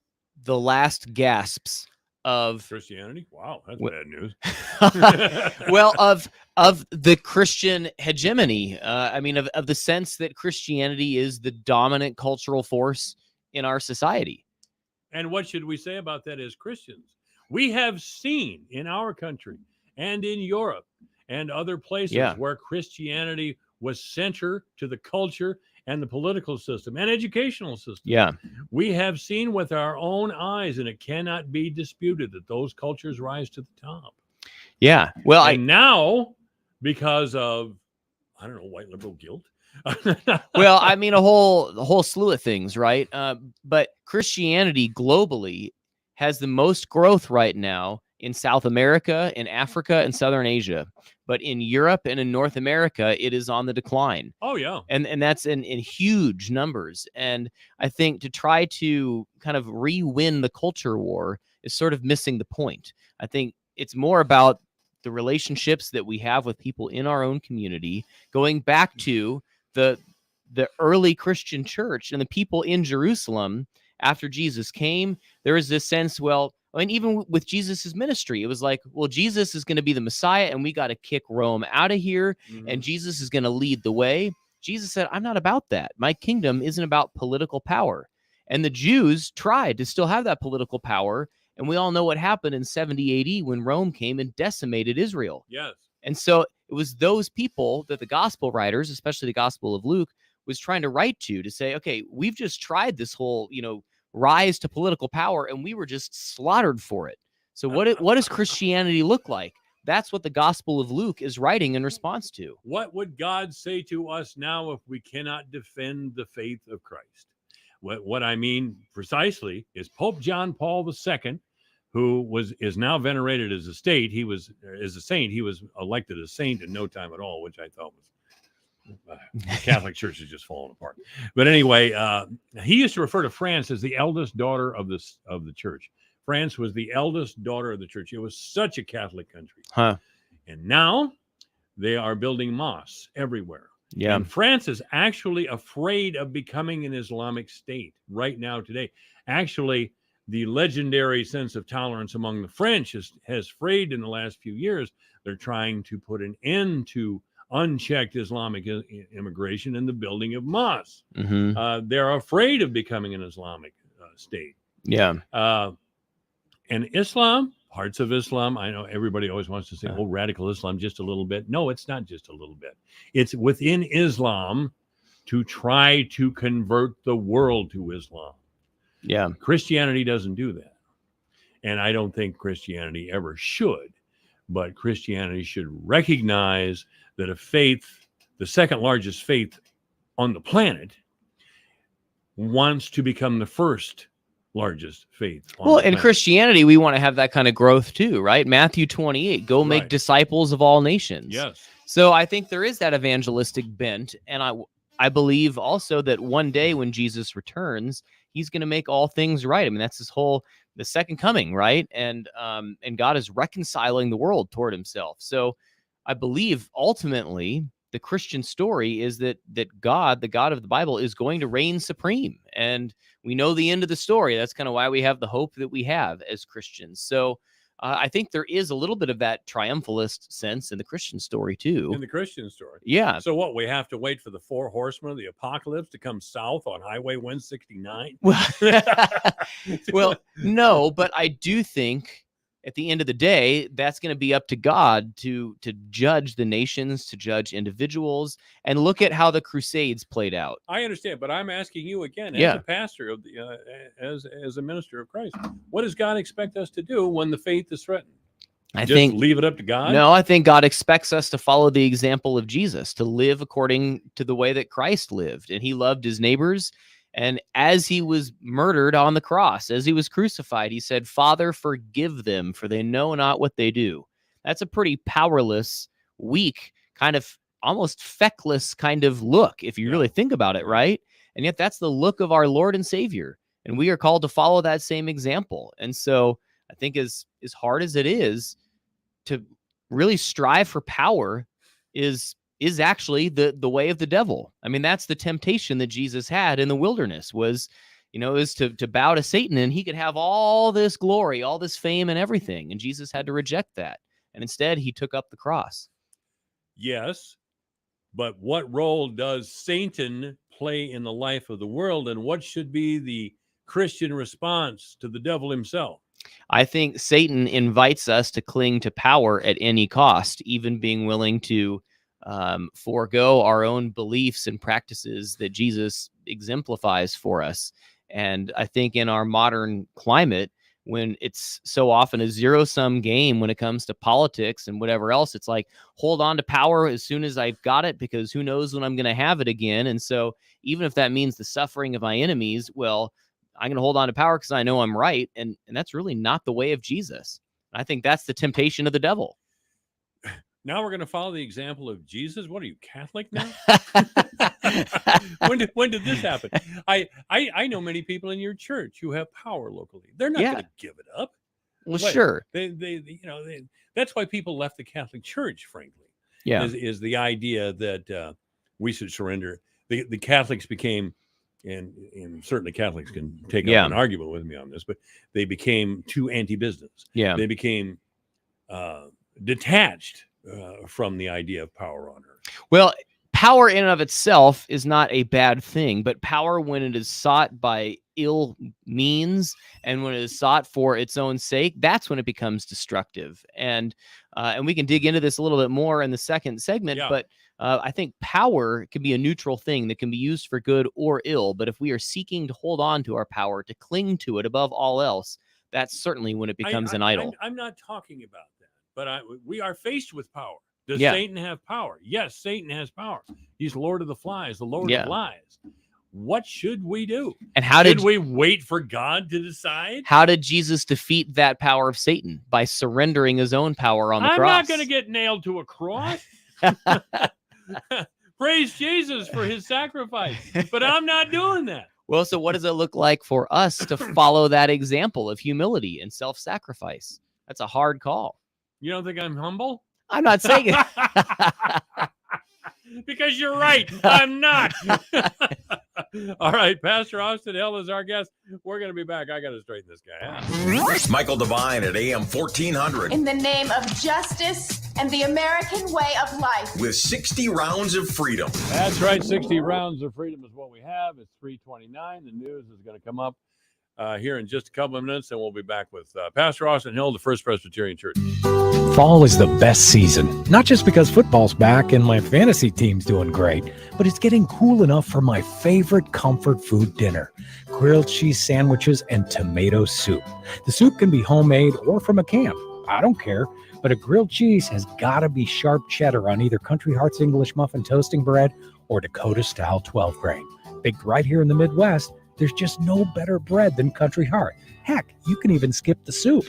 the last gasps of Christianity. Wow, that's bad news. Well, of the Christian hegemony. I mean, of the sense that Christianity is the dominant cultural force in our society. And what should we say about that as Christians? We have seen in our country and in Europe and other places where Christianity was center to the culture and the political system and educational system. We have seen with our own eyes, and it cannot be disputed, that those cultures rise to the top. Well, now, because of, I don't know, white liberal guilt. Well, I mean, a whole slew of things, right? But Christianity globally has the most growth right now in South America, in Africa, and Southern Asia. But in Europe and in North America, it is on the decline. Oh, yeah. And that's in huge numbers. And I think to try to kind of re-win the culture war is sort of missing the point. I think it's more about the relationships that we have with people in our own community, going back to the early Christian church and the people in Jerusalem after Jesus came. There is this sense, well, I mean, even with Jesus's ministry, it was like, well, Jesus is going to be the Messiah and we got to kick Rome out of here. And Jesus is going to lead the way. Jesus said, I'm not about that. My kingdom isn't about political power. And the Jews tried to still have that political power. And we all know what happened in 70 AD when Rome came and decimated Israel. Yes. And so it was those people that the gospel writers, especially the Gospel of Luke, was trying to write to say, okay, we've just tried this whole, rise to political power, and we were just slaughtered for it. So what does Christianity look like? That's what the Gospel of Luke is writing in response to. What would God say to us now if we cannot defend the faith of Christ? What I mean precisely is Pope John Paul II, who is now venerated as a saint. He was elected a saint in no time at all, which I thought was Catholic Church is just falling apart. But anyway, he used to refer to France as the eldest daughter of the church. France was the eldest daughter of the church. It was such a Catholic country. And now they are building mosques everywhere. And France is actually afraid of becoming an Islamic state right now today. Actually, the legendary sense of tolerance among the French has frayed in the last few years. They're trying to put an end to unchecked Islamic immigration and the building of mosques. Mm-hmm. They're afraid of becoming an Islamic state. Yeah. And Islam, parts of Islam, I know everybody always wants to say, oh, radical Islam, just a little bit. No, it's not just a little bit. It's within Islam to try to convert the world to Islam. Yeah. Christianity doesn't do that. And I don't think Christianity ever should. But Christianity should recognize that a faith, the second largest faith on the planet, wants to become the first largest faith. Well, in Christianity, we want to have that kind of growth too, right? Matthew 28, go make Right. disciples of all nations. Yes. So I think there is that evangelistic bent. And I believe also that one day when Jesus returns, he's going to make all things right. I mean, that's the second coming, right? And God is reconciling the world toward himself. So I believe ultimately the Christian story is that God, the God of the Bible, is going to reign supreme. And we know the end of the story. That's kind of why we have the hope that we have as Christians. So I think there is a little bit of that triumphalist sense in the Christian story too. In the Christian story. Yeah. So what, we have to wait for the 4 horsemen of the apocalypse to come south on Highway 169? Well, no, but I do think at the end of the day, that's going to be up to God to judge the nations, to judge individuals, and look at how the Crusades played out. I understand, but I'm asking you again, as Yeah. a pastor of the, as a minister of Christ, what does God expect us to do when the faith is threatened? I Just think leave it up to God? No, I think God expects us to follow the example of Jesus, to live according to the way that Christ lived. And he loved his neighbors. And as he was murdered on the cross, as he was crucified, he said, Father, forgive them, for they know not what they do. That's a pretty powerless, weak, kind of almost feckless kind of look, if you really think about it, right? And yet that's the look of our Lord and Savior. And we are called to follow that same example. And so I think as hard as it is to really strive for power is actually the way of the devil. I mean, that's the temptation that Jesus had in the wilderness was to bow to Satan, and he could have all this glory, all this fame and everything. And Jesus had to reject that. And instead he took up the cross. Yes, but what role does Satan play in the life of the world, and what should be the Christian response to the devil himself? I think Satan invites us to cling to power at any cost, even being willing to forego our own beliefs and practices that Jesus exemplifies for us. And I think in our modern climate, when it's so often a zero-sum game when it comes to politics and whatever else, it's like, hold on to power as soon as I've got it, because who knows when I'm going to have it again. And so even if that means the suffering of my enemies, well, I'm going to hold on to power because I know I'm right. And that's really not the way of Jesus. I think that's the temptation of the devil. Now we're going to follow the example of Jesus. What are you, Catholic now? When did this happen? I know many people in your church who have power locally. They're not going to give it up. Well, Wait, sure. That's why people left the Catholic Church, frankly. Yeah. Is the idea that we should surrender. The Catholics became, and certainly Catholics can take up an argument with me on this, but they became too anti-business. Yeah. They became detached from the idea of power on earth. Well, power in and of itself is not a bad thing, but power when it is sought by ill means and when it is sought for its own sake, that's when it becomes destructive. And we can dig into this a little bit more in the second segment, but I think power can be a neutral thing that can be used for good or ill. But if we are seeking to hold on to our power, to cling to it above all else, that's certainly when it becomes an idol. I'm not talking about that. But we are faced with power. Does Yeah. Satan have power? Yes, Satan has power. He's Lord of the Flies, the Lord of Lies. What should we do? And how should we wait for God to decide? How did Jesus defeat that power of Satan? By surrendering his own power on the I'm cross. not going to get nailed to a cross. Praise Jesus for his sacrifice. But I'm not doing that. Well, so what does it look like for us to follow that example of humility and self-sacrifice? That's a hard call. You don't think I'm humble? I'm not saying it. Because you're right. I'm not. All right, Pastor Austin Hill is our guest. We're going to be back. I got to straighten this guy out. Michael Devine at AM 1400 In the name of justice and the American way of life. with 60 rounds of freedom. That's right. 60 rounds of freedom is what we have. It's 3:29. The news is going to come up here in just a couple of minutes, and we'll be back with Pastor Austin Hill, the First Presbyterian Church. Fall is the best season, not just because football's back and my fantasy team's doing great, but it's getting cool enough for my favorite comfort food dinner, grilled cheese sandwiches and tomato soup. The soup can be homemade or from a can. I don't care, but a grilled cheese has got to be sharp cheddar on either Country Heart's English muffin toasting bread or Dakota-style 12-grain. Baked right here in the Midwest, there's just no better bread than Country Heart. Heck, you can even skip the soup.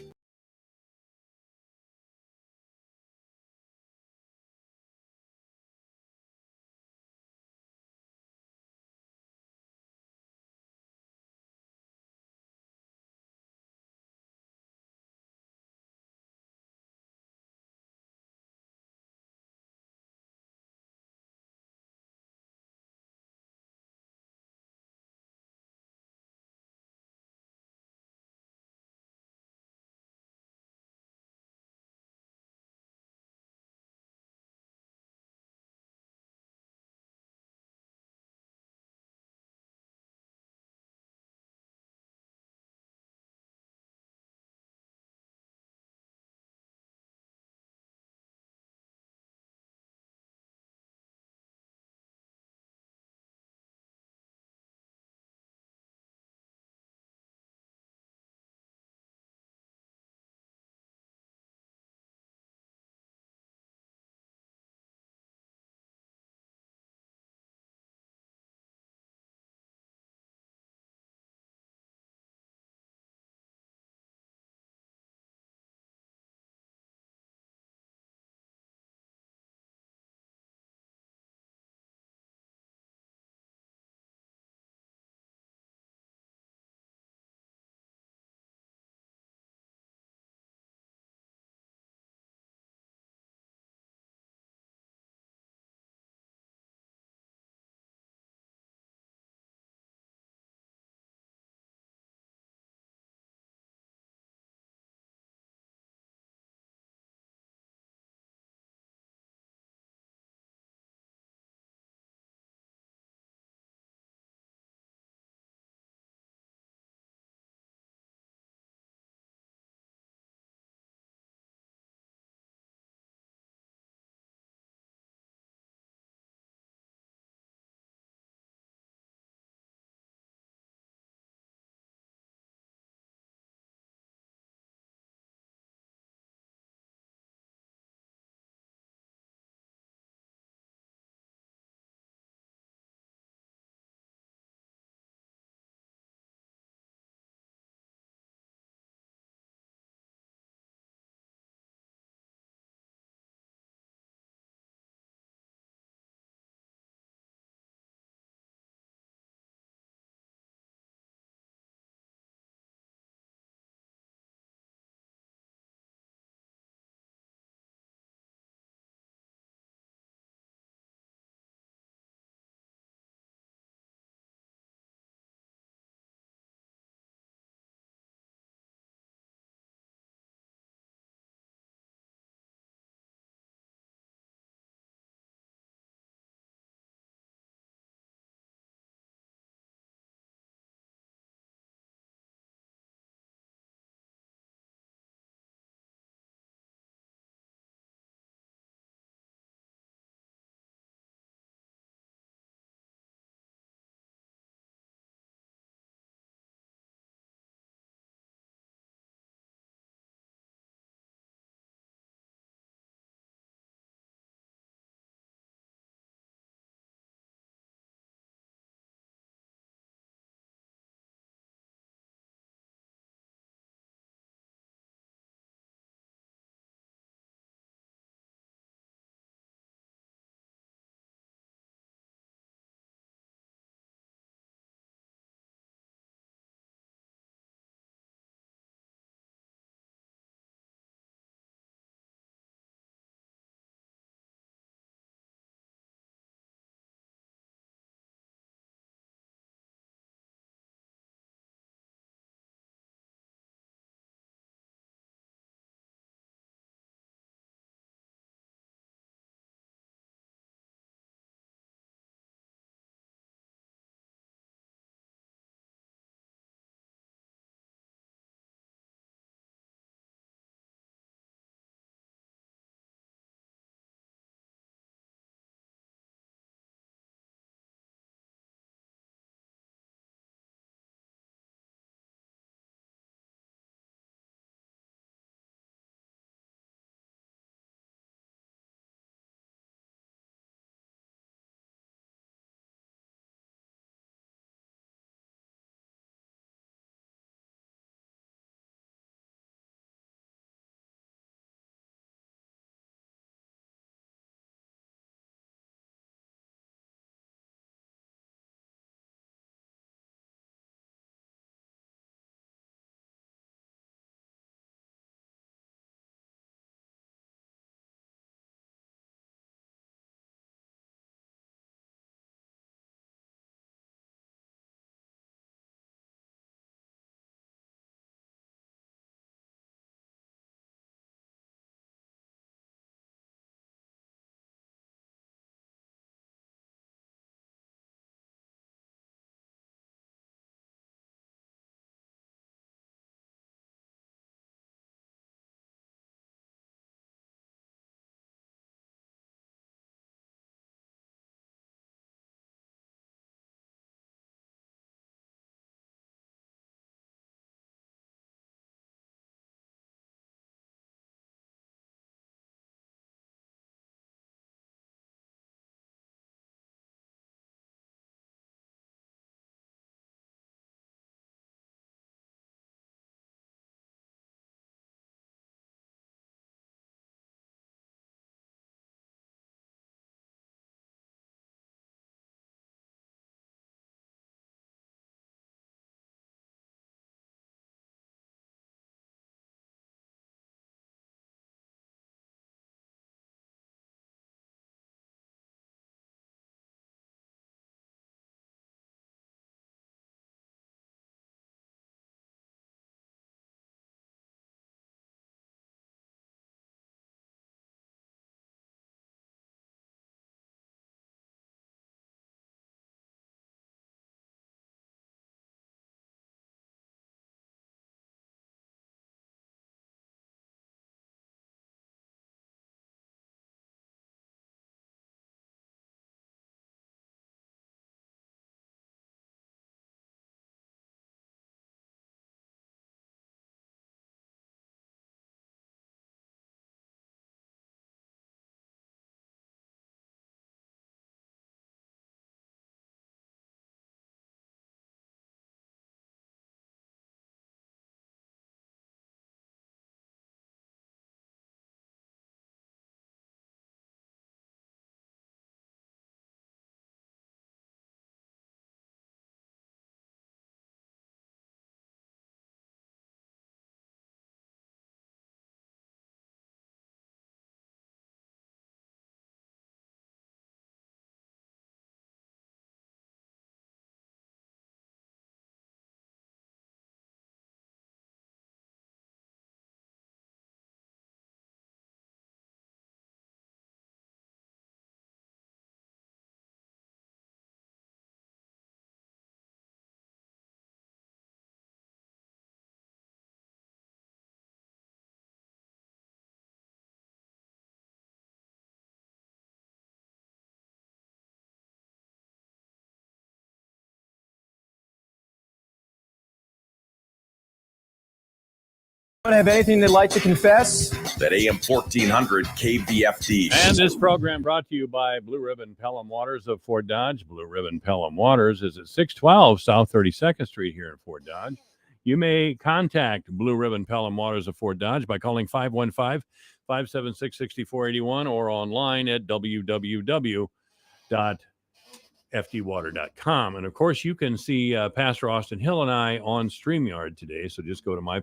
Have anything they'd like to confess? That AM 1400 KVFD. And this program brought to you by Blue Ribbon Pelham Waters of Fort Dodge. Blue Ribbon Pelham Waters is at 612 South 32nd Street here in Fort Dodge. You may contact Blue Ribbon Pelham Waters of Fort Dodge by calling 515-576-6481 or online at www.fdwater.com. And of course, you can see Pastor Austin Hill and I on StreamYard today. So just go to my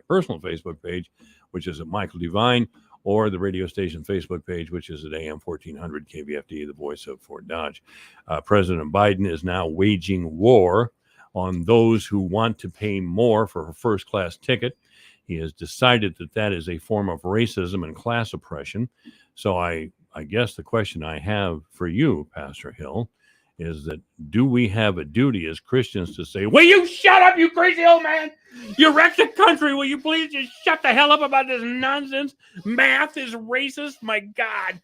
personal Facebook page, which is at Michael Devine, or the radio station Facebook page, which is at AM 1400 KVFD, the voice of Fort Dodge. President Biden is now waging war on those who want to pay more for a first-class ticket. He has decided that that is a form of racism and class oppression. So I guess the question I have for you, Pastor Hill, is that do we have a duty as Christians to say, will you shut up, you crazy old man? You wrecked the country. Will you please just shut the hell up about this nonsense? Math is racist. My God.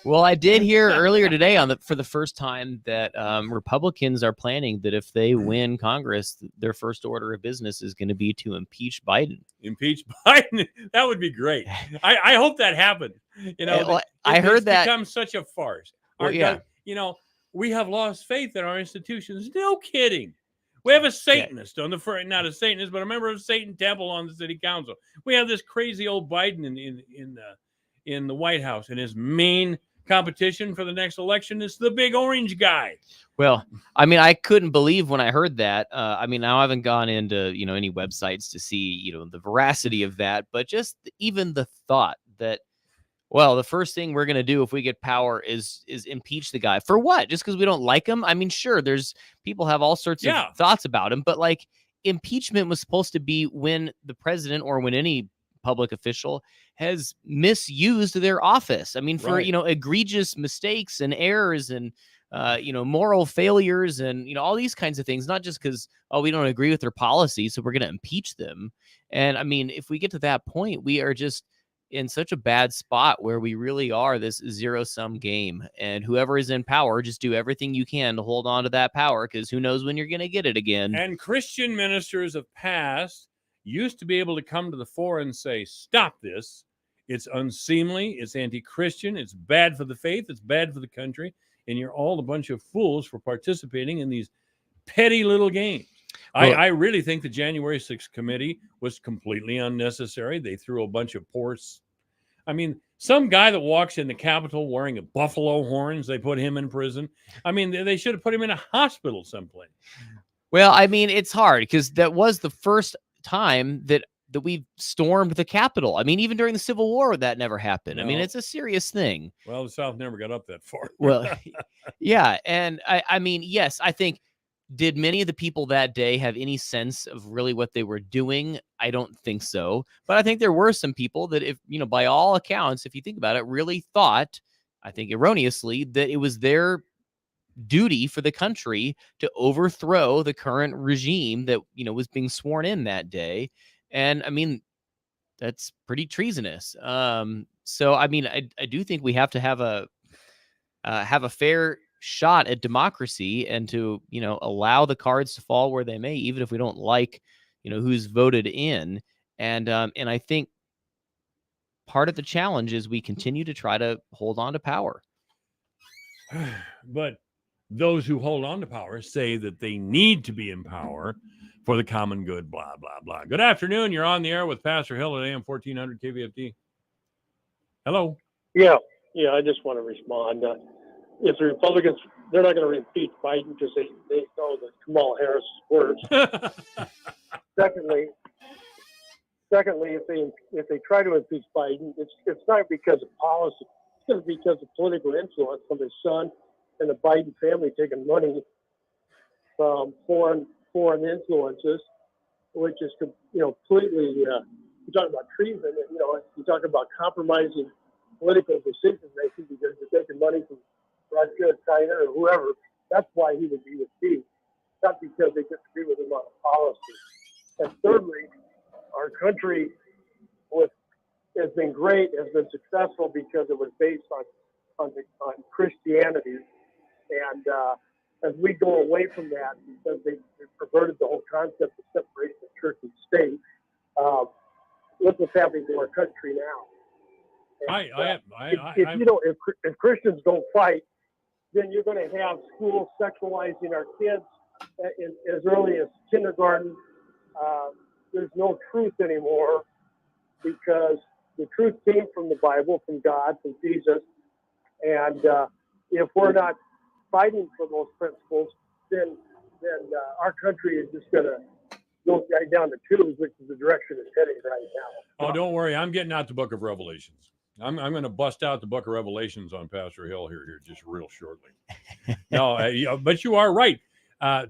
Well, I did hear earlier today for the first time that Republicans are planning that if they win Congress, their first order of business is going to be to impeach Biden. Impeach Biden? That would be great. I hope that happens. You know, Well, I heard that becomes such a farce. Well, yeah. You know, we have lost faith in our institutions. No kidding. We have a Satanist on the front, not a Satanist, but a member of Satan Temple on the city council. We have this crazy old Biden in the White House, and his main competition for the next election is the big orange guy. Well, I mean, I couldn't believe when I heard that. I mean, now I haven't gone into, any websites to see, the veracity of that, but just even the thought that, well, the first thing we're going to do if we get power is impeach the guy. For what? Just because we don't like him? I mean, sure, people have all sorts of thoughts about him, but like impeachment was supposed to be when the president or when any public official has misused their office. I mean, for, egregious mistakes and errors and, moral failures and, all these kinds of things, not just because, we don't agree with their policy, so we're going to impeach them. And I mean, if we get to that point, we are just in such a bad spot where we really are this zero-sum game, and whoever is in power, just do everything you can to hold on to that power, because who knows when you're going to get it again. And Christian ministers of past used to be able to come to the fore and say, stop this. It's unseemly. It's anti-Christian. It's bad for the faith. It's bad for the country. And you're all a bunch of fools for participating in these petty little games. Well, I really think the January 6th committee was completely unnecessary. They threw a bunch of some guy that walks in the Capitol wearing a buffalo horns, they put him in prison. I mean, they should have put him in a hospital someplace. Well, I mean, it's hard because that was the first time that we stormed the Capitol. I mean, even during the Civil War, that never happened. No. I mean, it's a serious thing. Well, the South never got up that far. Well, yeah. And I mean, yes, I think, did many of the people that day have any sense of really what they were doing? I don't think so. But I think there were some people that, if, by all accounts, if you think about it, really thought, I think erroneously, that it was their duty for the country to overthrow the current regime that, was being sworn in that day. And I mean, that's pretty treasonous. So, I mean, I do think we have to have a fair shot at democracy and to, allow the cards to fall where they may, even if we don't like, who's voted in. And I think part of the challenge is we continue to try to hold on to power. But those who hold on to power say that they need to be in power for the common good, blah, blah, blah. Good afternoon. You're on the air with Pastor Hill at AM 1400 KVFD. Hello. Yeah, I just want to respond. If the Republicans, they're not going to impeach Biden because they know that Kamala Harris is worse. Secondly, if they try to impeach Biden, it's not because of policy. It's going to be because of political influence from his son and the Biden family taking money from foreign influences, which is completely. You're talking about treason, and you're talking about compromising political decision making because you're taking money from Russia, China, or whoever. That's why he would be impeached, not because they disagree with him on policy. And thirdly, our country has been great, has been successful because it was based on Christianity. And as we go away from that, because they perverted the whole concept of separation of church and state, look what's happening to our country now. And, if Christians don't fight, then you're going to have schools sexualizing our kids as early as kindergarten. There's no truth anymore because the truth came from the Bible, from God, from Jesus. And if we're not fighting for those principles, then our country is just going to go right down the tubes, which is the direction it's heading right now. Oh, don't worry. I'm getting out the book of Revelations. I'm going to bust out the book of Revelations on Pastor Hill here just real shortly. No, but you are right.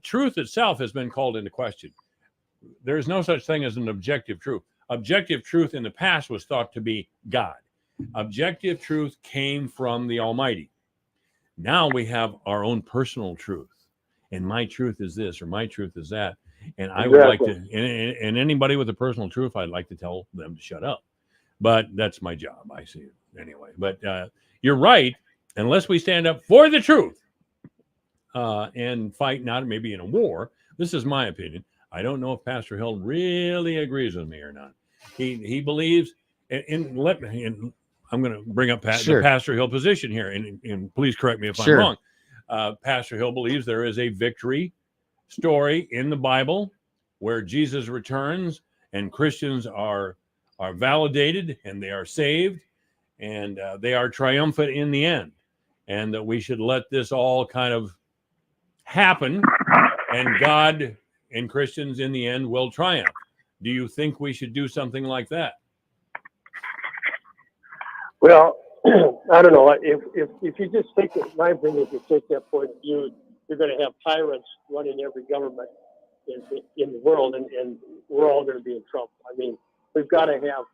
Truth itself has been called into question. There's no such thing as an objective truth. Objective truth in the past was thought to be God. Objective truth came from the Almighty. Now we have our own personal truth. And my truth is this, or my truth is that. And I would like to, and anybody with a personal truth, I'd like to tell them to shut up. But that's my job. I see it anyway. But you're right. Unless we stand up for the truth and fight, not maybe in a war. This is my opinion. I don't know if Pastor Hill really agrees with me or not. He believes, and I'm going to bring up the Pastor Hill position here, and please correct me if I'm wrong. Pastor Hill believes there is a victory story in the Bible where Jesus returns and Christians are validated and they are saved and they are triumphant in the end, and that we should let this all kind of happen and God and Christians in the end will triumph. Do you think we should do something like that? Well, I don't know. If you just take it, my opinion, if you take that point of view, you're going to have tyrants running every government in the world, and we're all going to be in trouble. I mean, we've got to have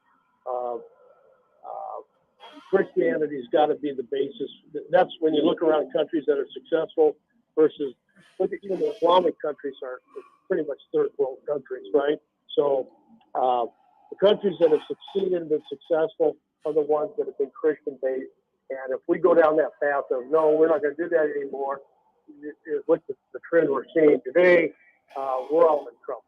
Christianity's got to be the basis. That's when you look around countries that are successful versus look at even the Islamic countries are pretty much third world countries, right? So the countries that have succeeded and been successful are the ones that have been Christian based. And if we go down that path of no, we're not going to do that anymore, with the trend we're seeing today, we're all in trouble.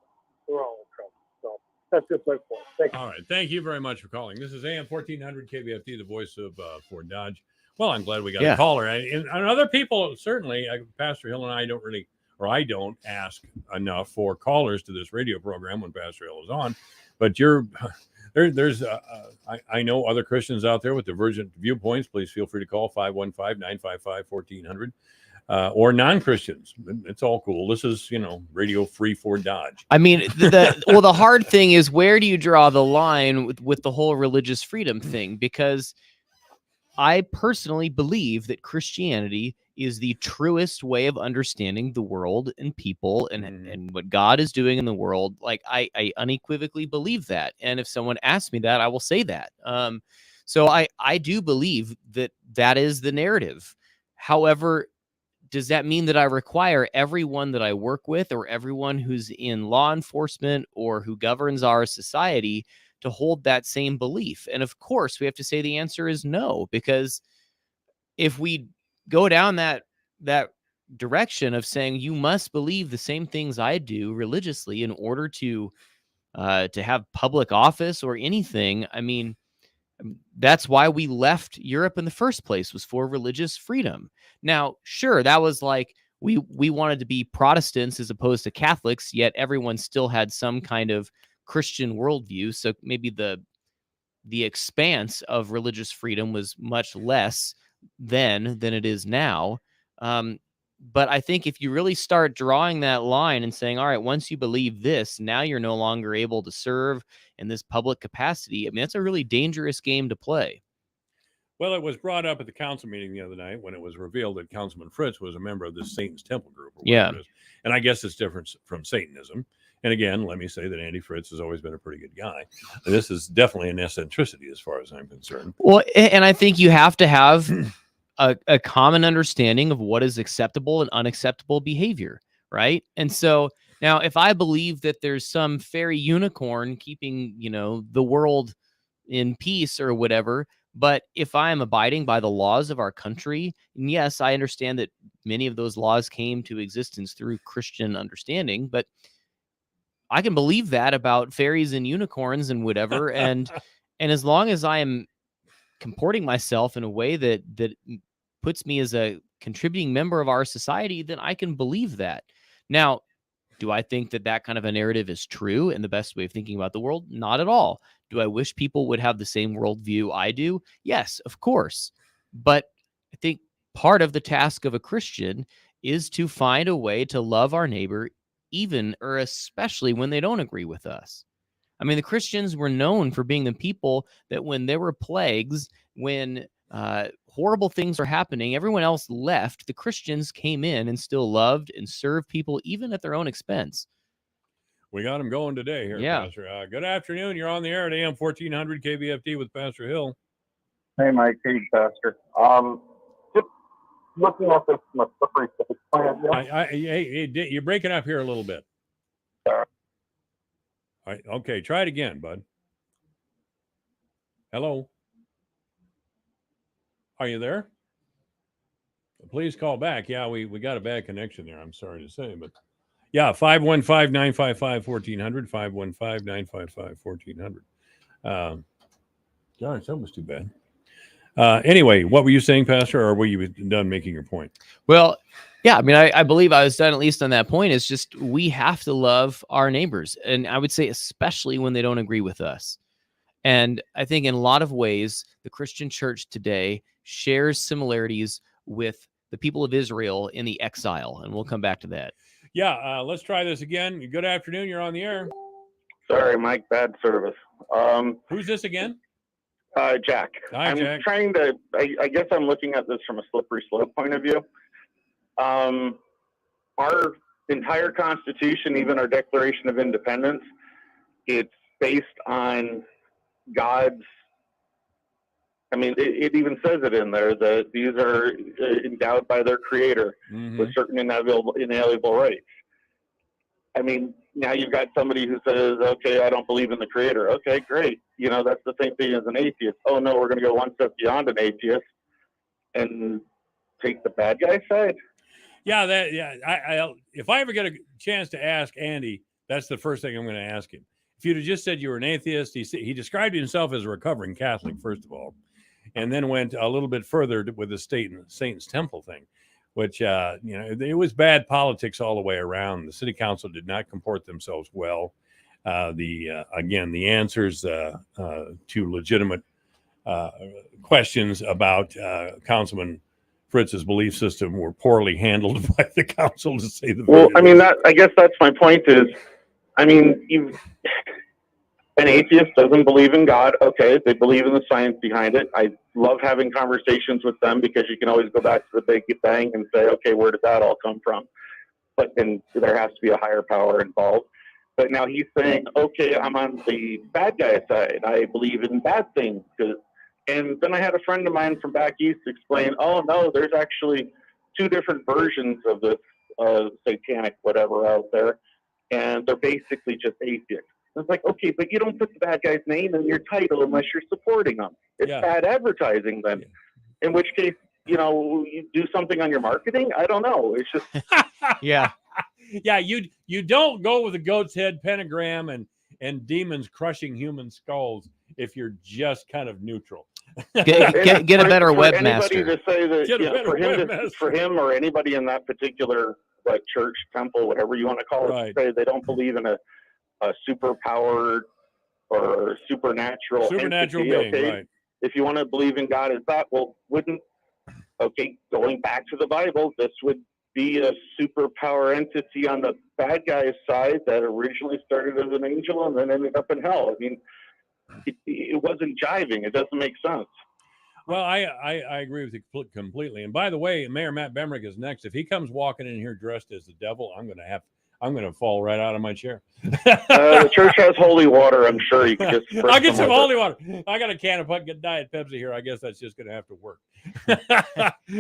We're all in trouble. So that's just my point. Thank you. All right. Thank you very much for calling. This is AM 1400 KBFT, the voice of Ford Dodge. Well, I'm glad we got a caller. And other people, certainly, Pastor Hill and I don't really, or I don't ask enough for callers to this radio program when Pastor Hill is on. But I know other Christians out there with divergent viewpoints. Please feel free to call 515-955-1400. Or non-Christians. It's all cool. This is, Radio Free Ford Dodge. I mean, the hard thing is, where do you draw the line with the whole religious freedom thing? Because I personally believe that Christianity is the truest way of understanding the world and people and what God is doing in the world. Like, I unequivocally believe that. And if someone asks me that, I will say that. So I do believe that is the narrative. However, does that mean that I require everyone that I work with or everyone who's in law enforcement or who governs our society to hold that same belief? And of course, we have to say the answer is no, because if we go down that direction of saying you must believe the same things I do religiously in order to have public office or anything, I mean, that's why we left Europe in the first place, was for religious freedom. Now, sure, that was like we wanted to be Protestants as opposed to Catholics, yet everyone still had some kind of Christian worldview. So maybe the expanse of religious freedom was much less then than it is now. But I think if you really start drawing that line and saying, all right, once you believe this, now you're no longer able to serve in this public capacity, I mean, that's a really dangerous game to play. Well, it was brought up at the council meeting the other night when it was revealed that Councilman Fritz was a member of the Satan's Temple group. Yeah. And I guess it's different from Satanism. And again, let me say that Andy Fritz has always been a pretty good guy. This is definitely an eccentricity as far as I'm concerned. Well, and I think you have to have a common understanding of what is acceptable and unacceptable behavior, right? And so now if I believe that there's some fairy unicorn keeping, the world in peace or whatever, but if I am abiding by the laws of our country, and yes, I understand that many of those laws came to existence through Christian understanding, but I can believe that about fairies and unicorns and whatever. And as long as I am comporting myself in a way that puts me as a contributing member of our society, then I can believe that. Now, do I think that kind of a narrative is true and the best way of thinking about the world? Not at all. Do I wish people would have the same worldview I do? Yes, of course. But I think part of the task of a Christian is to find a way to love our neighbor, even or especially when they don't agree with us. I mean, the Christians were known for being the people that when there were plagues, when horrible things were happening, everyone else left. The Christians came in and still loved and served people, even at their own expense. We got him going today here, Yeah. Pastor. Good afternoon. You're on the air at AM 1400 KVFD with Pastor Hill. Hey, Mike. Hey, Pastor. Just looking at this from a slippery slope point of view. Hey, you're breaking up here a little bit. Sorry. All right. Okay. Try it again, bud. Hello. Are you there? Please call back. Yeah, we got a bad connection there. I'm sorry to say, but yeah, 515-955-1400, 515-955-1400. Gosh, that was too bad. Anyway, what were you saying, Pastor, or were you done making your point? Well, yeah, I mean, I believe I was done at least on that point. It's just we have to love our neighbors. And I would say especially when they don't agree with us. And I think in a lot of ways, the Christian church today shares similarities with the people of Israel in the exile. And we'll come back to that. Yeah, let's try this again. Good afternoon. You're on the air. Sorry, Mike. Bad service. Who's this again? Jack. Hi, Jack. Trying to, I guess I'm looking at this from a slippery slope point of view. Our entire Constitution, even our Declaration of Independence, it's based on God's, I mean, it even says it in there that these are endowed by their creator with certain inalienable rights. I mean, now you've got somebody who says, okay, I don't believe in the creator. Okay, great. You know, that's the same thing as an atheist. Oh, no, we're going to go one step beyond an atheist and take the bad guy side. Yeah, if I ever get a chance to ask Andy, that's the first thing I'm going to ask him. If you'd have just said you were an atheist, he described himself as a recovering Catholic, first of all, and then went a little bit further with the Satan's Temple thing, which, it was bad politics all the way around. The city council did not comport themselves well. The answers to legitimate questions about Councilman Fritz's belief system were poorly handled by the council, to say the Well, very I mean, least. I guess that's my point is, I mean, an atheist doesn't believe in God. Okay, they believe in the science behind it. I love having conversations with them because you can always go back to the Big Bang and say, okay, where did that all come from? But then there has to be a higher power involved. But now he's saying, okay, I'm on the bad guy side. I believe in bad things. And then I had a friend of mine from back east explain, oh, no, there's actually two different versions of this satanic whatever out there. And they're basically just atheists. It's like, okay, but you don't put the bad guy's name in your title unless you're supporting them. It's bad advertising then. In which case, you do something on your marketing. I don't know. It's just Yeah. Yeah, you don't go with a goat's head pentagram and demons crushing human skulls if you're just kind of neutral. Get a better for webmaster. Anybody to say that for him or anybody in that particular church, temple, whatever you want to call it, say they don't believe in a super powered or supernatural entity, being, okay? right. If you want to believe in God as that, well, going back to the Bible, this would be a superpower entity on the bad guy's side that originally started as an angel and then ended up in hell. I mean, it wasn't jiving. It doesn't make sense. Well, I agree with you completely. And by the way, Mayor Matt Bemrick is next. If he comes walking in here dressed as the devil, I'm going to fall right out of my chair. The church has holy water. I'm sure you could just. I'll get some holy water. I got a can of Diet Pepsi here. I guess that's just going to have to work.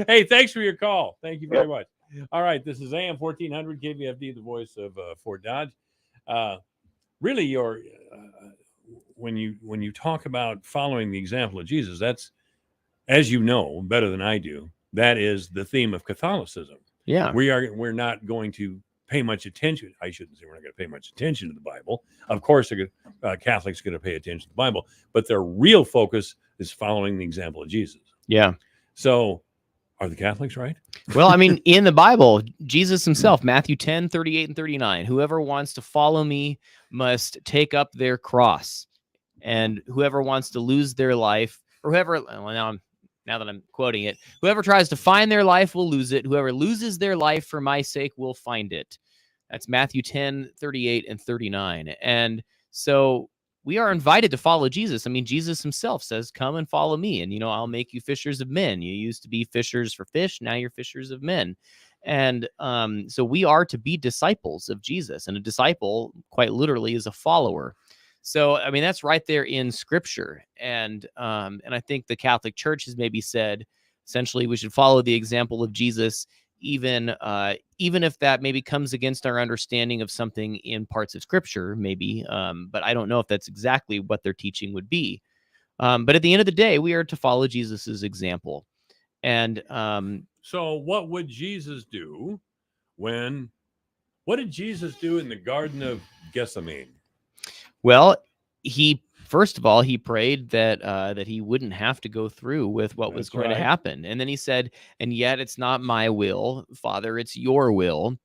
Hey, thanks for your call. Thank you very much. All right, this is AM 1400 KVFD, the voice of Fort Dodge. Really, when you talk about following the example of Jesus, that's, as you know better than I do, that is the theme of Catholicism. Yeah, we're not going to pay much attention. I shouldn't say we're not going to pay much attention to the Bible. Of course, Catholics are going to pay attention to the Bible, but their real focus is following the example of Jesus. Yeah. So are the Catholics right? Well, I mean, in the Bible, Jesus himself, Matthew 10, 38 and 39, whoever wants to follow me must take up their cross. And whoever wants to lose their life, or whoever, well, now that I'm quoting it, whoever tries to find their life will lose it. Whoever loses their life for my sake will find it. That's Matthew 10, 38 and 39. And so we are invited to follow Jesus. I mean, Jesus himself says, come and follow me. And, I'll make you fishers of men. You used to be fishers for fish. Now you're fishers of men. And so we are to be disciples of Jesus. And a disciple, quite literally, is a follower. So, I mean, that's right there in Scripture. And I think the Catholic Church has maybe said, essentially, we should follow the example of Jesus, even if that maybe comes against our understanding of something in parts of Scripture, maybe. But I don't know if that's exactly what their teaching would be. But at the end of the day, we are to follow Jesus's example. And so what would Jesus do what did Jesus do in the Garden of Gethsemane? Well, first of all, he prayed that he wouldn't have to go through with what was going to happen. And then he said, and yet it's not my will, Father, it's your will.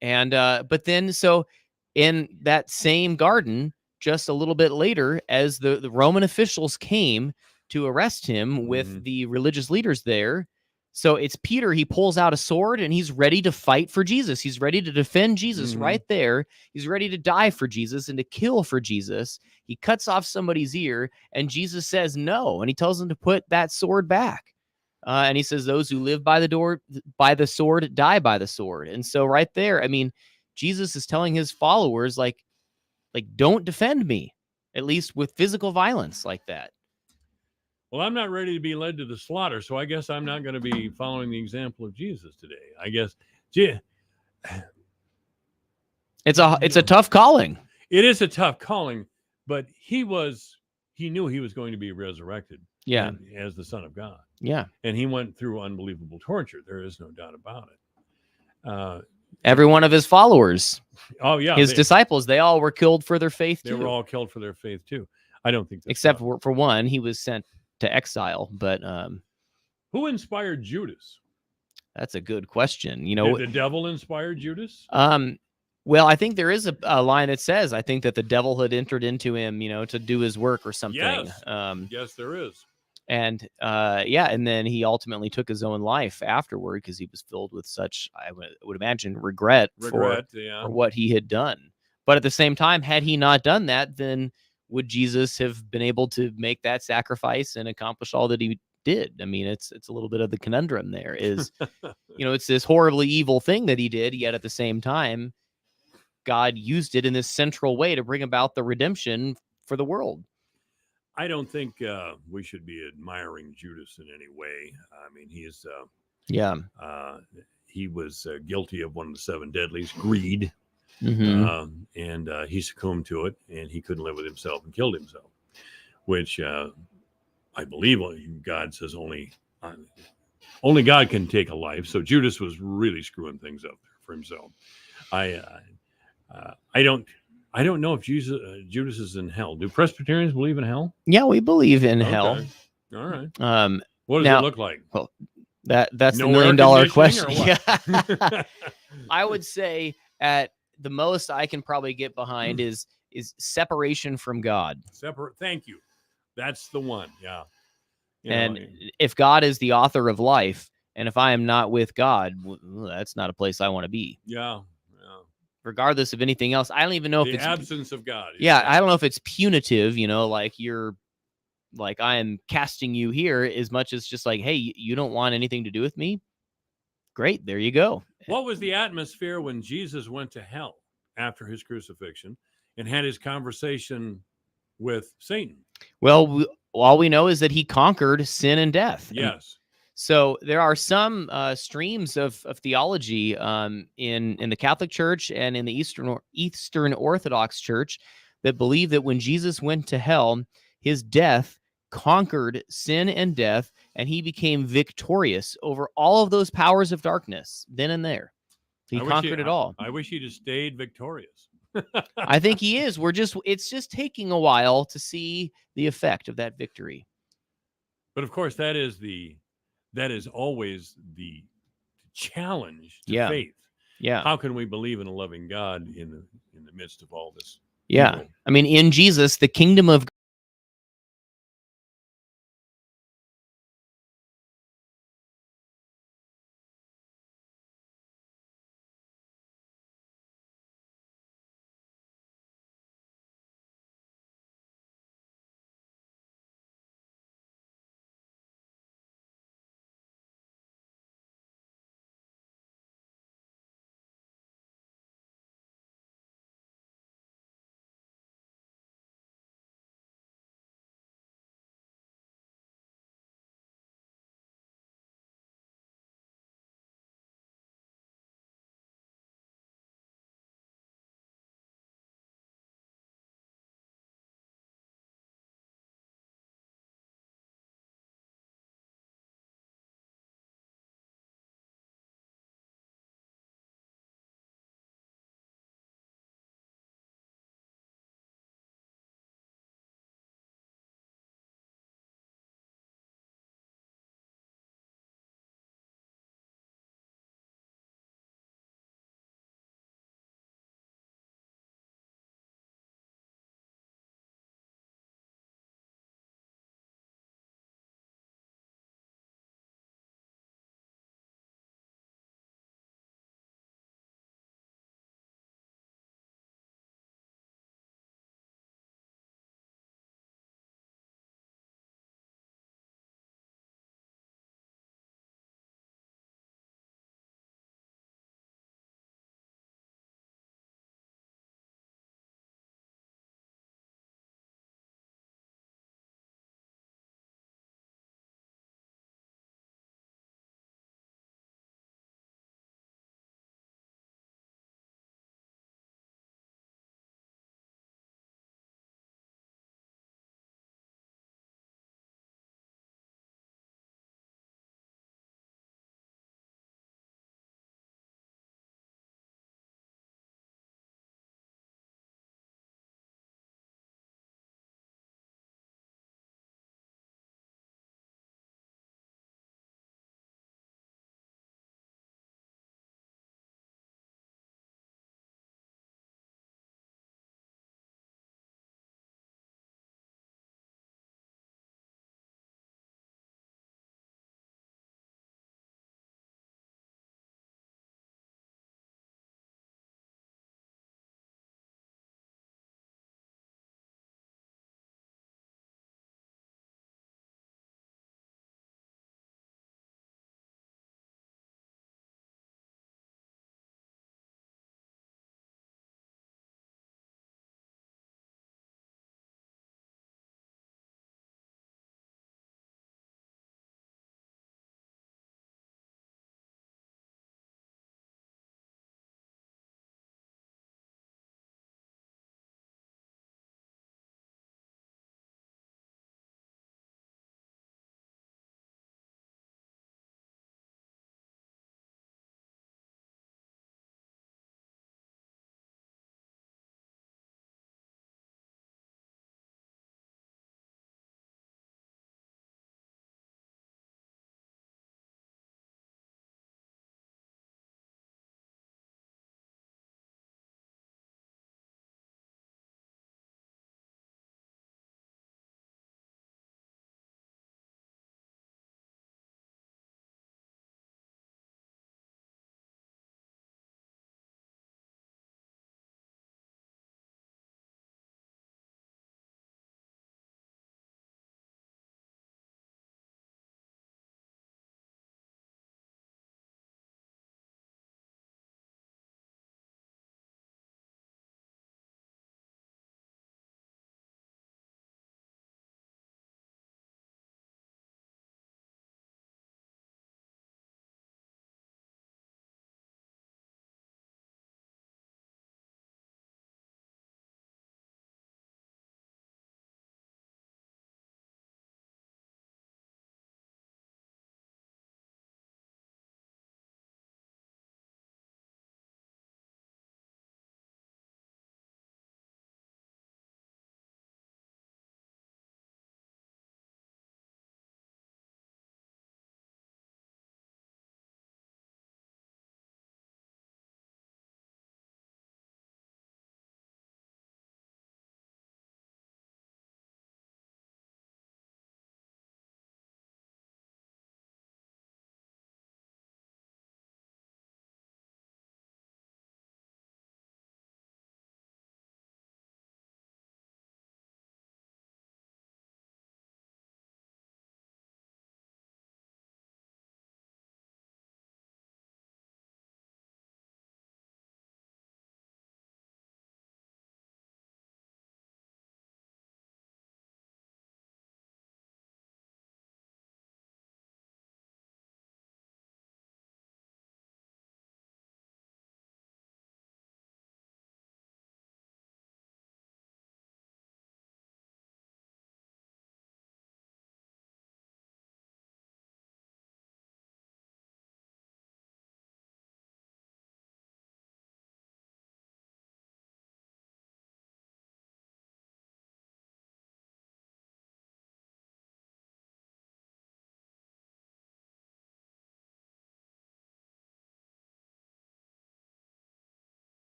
And but then so in that same garden, just a little bit later, as the Roman officials came to arrest him with the religious leaders there, so it's Peter, he pulls out a sword and he's ready to fight for Jesus. He's ready to defend Jesus right there. He's ready to die for Jesus and to kill for Jesus. He cuts off somebody's ear and Jesus says no. And he tells him to put that sword back. And he says, those who live by the sword, die by the sword. And so right there, I mean, Jesus is telling his followers, like, don't defend me, at least with physical violence like that. Well, I'm not ready to be led to the slaughter, so I guess I'm not going to be following the example of Jesus today. I guess, it's a tough calling. It is a tough calling, but he knew he was going to be resurrected. Yeah, as the Son of God. Yeah, and he went through unbelievable torture. There is no doubt about it. Every one of his followers, his disciples, they all were killed for their faith too. They were all killed for their faith too. I don't think, except for one, he was sent to exile. But who inspired Judas? That's a good question. Did the devil inspire Judas? Well, I think there is a line that says, I think that the devil had entered into him, to do his work or something. Yes, there is. And and then he ultimately took his own life afterward because he was filled with such, I would imagine, regret for what he had done. But at the same time, had he not done that, then would Jesus have been able to make that sacrifice and accomplish all that he did? I mean, it's a little bit of the conundrum there is, it's this horribly evil thing that he did, yet at the same time, God used it in this central way to bring about the redemption for the world. I don't think we should be admiring Judas in any way. I mean, he was guilty of one of the seven deadlies, greed. And he succumbed to it, and he couldn't live with himself and killed himself, which I believe God says only God can take a life. So Judas was really screwing things up there for himself. I don't know if Judas is in hell. Do Presbyterians believe in hell? Yeah, we believe in hell. All right. What does it look like? Well, that's the $1 million question. Yeah. I would say at the most I can probably get behind is separation from God. Thank you. That's the one. Yeah. If God is the author of life, and if I am not with God, that's not a place I want to be. Yeah. Regardless of anything else, I don't even know if the it's absence of God. Yeah, I don't know if it's punitive, like you're like I am casting you here, as much as just like, hey, you don't want anything to do with me? Great, there you go. What was the atmosphere when Jesus went to hell after his crucifixion and had his conversation with Satan? Well, all we know is that he conquered sin and death. Yes. So there are some streams of theology in the Catholic Church and in the Eastern Orthodox Church that believe that when Jesus went to hell, his death conquered sin and death, and he became victorious over all of those powers of darkness then and there. He I wish conquered it all. I wish he'd have stayed victorious. I think he is. It's just taking a while to see the effect of that victory. But of course, that is always the challenge to Yeah. faith. Yeah. How can we believe in a loving God in the midst of all this? Yeah. evil? I mean, in Jesus, the kingdom of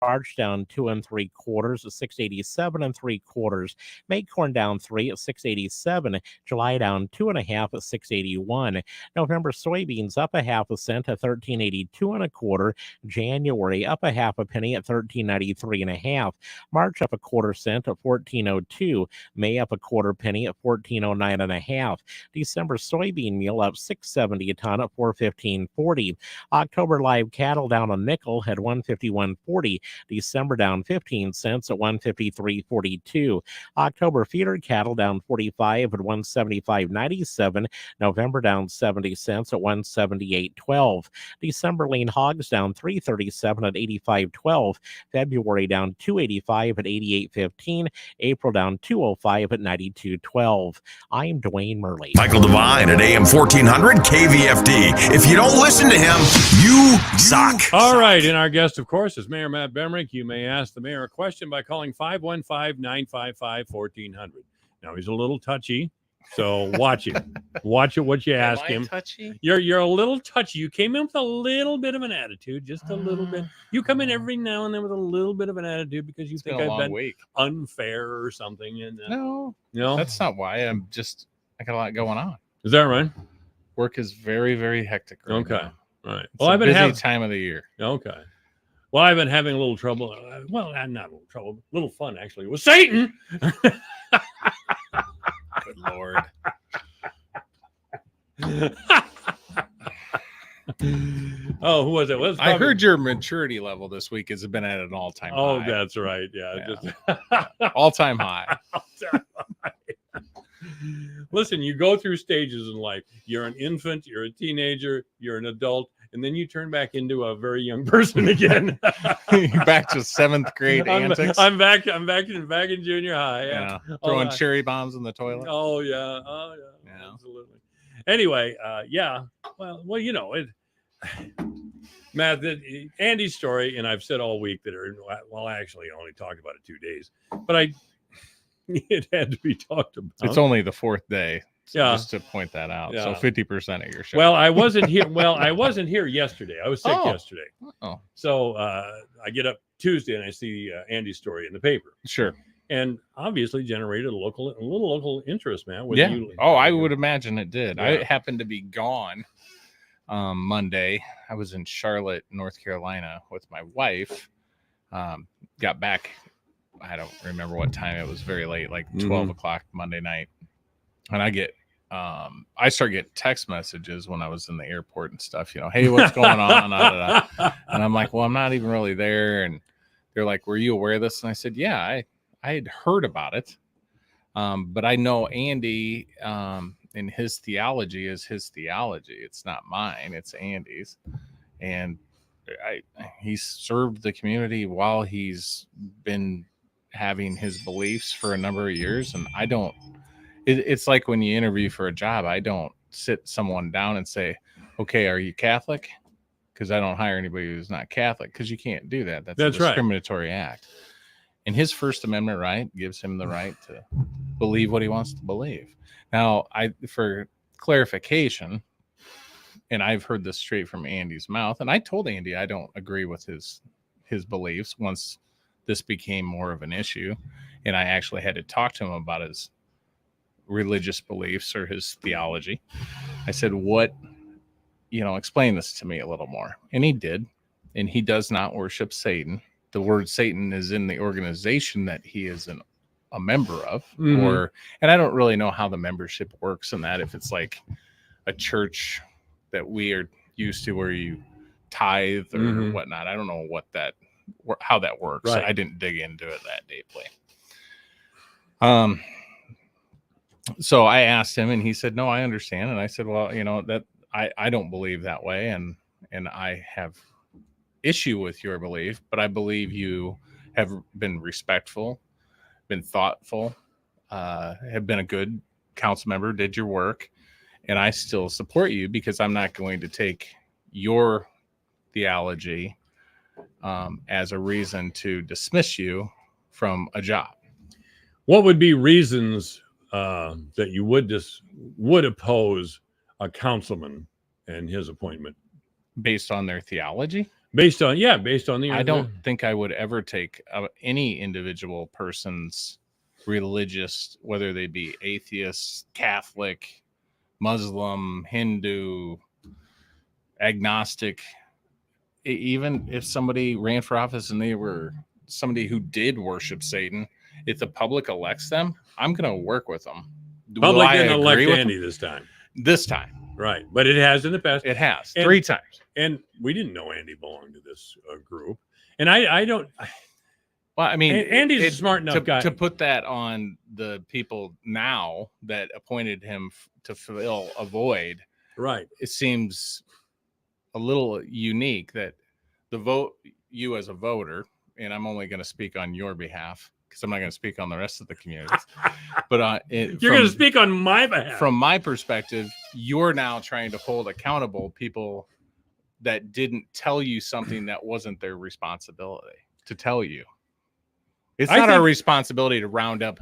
Lafarge down 2 3/4 at 687 3/4. Maycorn down 3 at 687. July down 2 1/2 at 681. November soybeans up 1/2 cent at 13.82 1/4. January up 1/2 penny at 13.93 1/2. March up 1/4 cent at 14.02. May up 1/4 penny at 14.09 1/2. December soybean meal up 6.70 a ton at 415.40. October live cattle down a nickel at 151.40. December down 15 cents at 153.42. October feeder cattle down 45 at 175.97. November down 70 cents at 178.12. December lean hogs down 3.37 at 85.12. February down 2.85 at 88.15. April down 2.05 at 92.12. I'm Dwayne Murley. Michael Devine at AM 1400 KVFD. If you don't listen to him, you suck. All right. And our guest, of course, is Mayor Matt Bemrick. You may ask the mayor a question by calling 515-955-1400. Now, he's a little touchy, so watch it. Watch it what you ask him. Touchy? You're a little touchy. You came in with a little bit of an attitude, just a little bit. You come in every now and then with a little bit of an attitude because you think I've been unfair or something. And No, no, that's not why. I got a lot going on. Is that right? Work is very, very hectic right Okay. now. All right. It's Well, a I've been busy having time of the year. Okay. Well, I've been having a little trouble. Well, not a little trouble, a little fun actually with Satan. Good Lord. Oh, who was it? Was I heard your maturity level this week has been at an all-time Oh, high. that's right. Yeah. Yeah. Just All-time high. Listen, you go through stages in life. You're an infant, you're a teenager, you're an adult, and then you turn back into a very young person again. You're back to 7th grade antics. I'm back in junior high. Yeah. Throwing cherry bombs in the toilet. Oh yeah. Absolutely. Anyway, yeah. Well, you know it. Matt, Andy's story, and I've said all week that, I actually only talked about it 2 days, but it had to be talked about. It's only the 4th day. So Yeah. Just to point that out. Yeah. So 50% of your show. Well, I wasn't here. I wasn't here yesterday. I was sick yesterday. Oh. So I get up Tuesday and I see Andy's story in the paper. Sure. And obviously generated a little local interest, man. Yeah. I would imagine it did. Yeah. I happened to be gone Monday. I was in Charlotte, North Carolina with my wife. Got back. I don't remember what time. It was very late, like 12 o'clock Monday night. And I start getting text messages when I was in the airport and stuff, hey, what's going on? And I'm like, well, I'm not even really there. And they're like, were you aware of this? And I said, yeah, I had heard about it. But I know Andy, and his theology is his theology. It's not mine. It's Andy's. And he's served the community while he's been having his beliefs for a number of years. And it's like when you interview for a job, I don't sit someone down and say, okay, are you Catholic? Because I don't hire anybody who's not Catholic, because you can't do that. That's a discriminatory act. And his First Amendment right gives him the right to believe what he wants to believe. Now, for clarification, and I've heard this straight from Andy's mouth, and I told Andy I don't agree with his beliefs once this became more of an issue, and I actually had to talk to him about his religious beliefs or his theology. I said, explain this to me a little more. And he did. And he does not worship Satan. The word Satan is in the organization that he is a member of, and I don't really know how the membership works in that, if it's like a church that we are used to where you tithe or whatnot. I don't know how that works. Right. I didn't dig into it that deeply. So I asked him, and he said, no, I understand. And I said, well, that I don't believe that way. And I have issue with your belief, but I believe you have been respectful, been thoughtful, have been a good council member, did your work. And I still support you because I'm not going to take your theology as a reason to dismiss you from a job. What would be reasons that you would oppose a councilman and his appointment? Based on their theology? Based on the. I don't think I would ever take any individual person's religious, whether they be atheist, Catholic, Muslim, Hindu, agnostic. Even if somebody ran for office and they were somebody who did worship Satan, if the public elects them, I'm going to work with them. Public didn't elect Andy this time. This time. Right. But it has in the past. It has. 3 times. And we didn't know Andy belonged to this group. And I don't. Well, I mean, Andy's a smart enough guy. To put that on the people now that appointed him to fill a void. Right. It seems a little unique that you as a voter, and I'm only going to speak on your behalf because I'm not going to speak on the rest of the community. But you're going to speak on my behalf. From my perspective, you're now trying to hold accountable people that didn't tell you something that wasn't their responsibility to tell you. It's not our responsibility to round up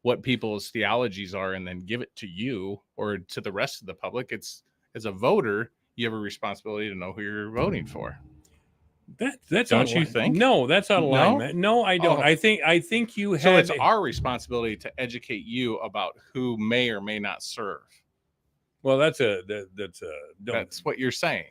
what people's theologies are and then give it to you or to the rest of the public. It's, as a voter, you have a responsibility to know who you're voting for. That's don't you think? No, that's out of line, man. No, I don't. Oh. I think you have. So it's our responsibility to educate you about who may or may not serve. Well, that's what you're saying.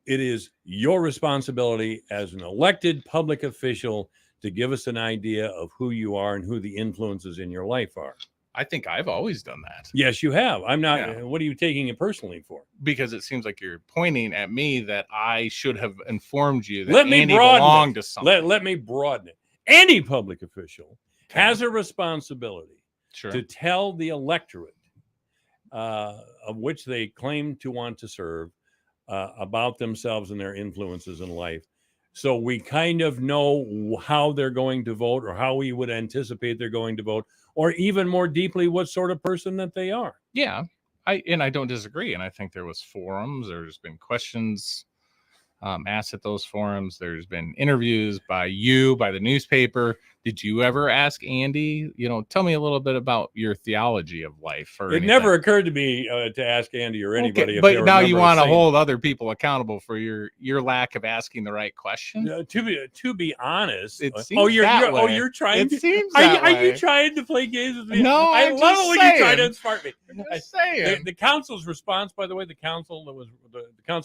It is your responsibility as an elected public official to give us an idea of who you are and who the influences in your life are. I think I've always done that. Yes, you have. I'm not. Yeah. What are you taking it personally for? Because it seems like you're pointing at me that I should have informed you that let me Andy broaden belonged it. to something. Let me broaden it. Any public official has a responsibility to tell the electorate of which they claim to want to serve about themselves and their influences in life. So we kind of know how they're going to vote or how we would anticipate they're going to vote, or even more deeply, what sort of person that they are. Yeah, I don't disagree. And I think there was forums. There's been questions asked at those forums. There's been interviews by the newspaper. Did you ever ask Andy, tell me a little bit about your theology of life? Or it never occurred to me to ask Andy or anybody. Okay, but now you want to hold other people accountable for your lack of asking the right question. To be honest, it seems you're trying. It seems are you trying to play games with me? No, I love it when you try to insmart me. I'm just saying. The council's response, by the way, the council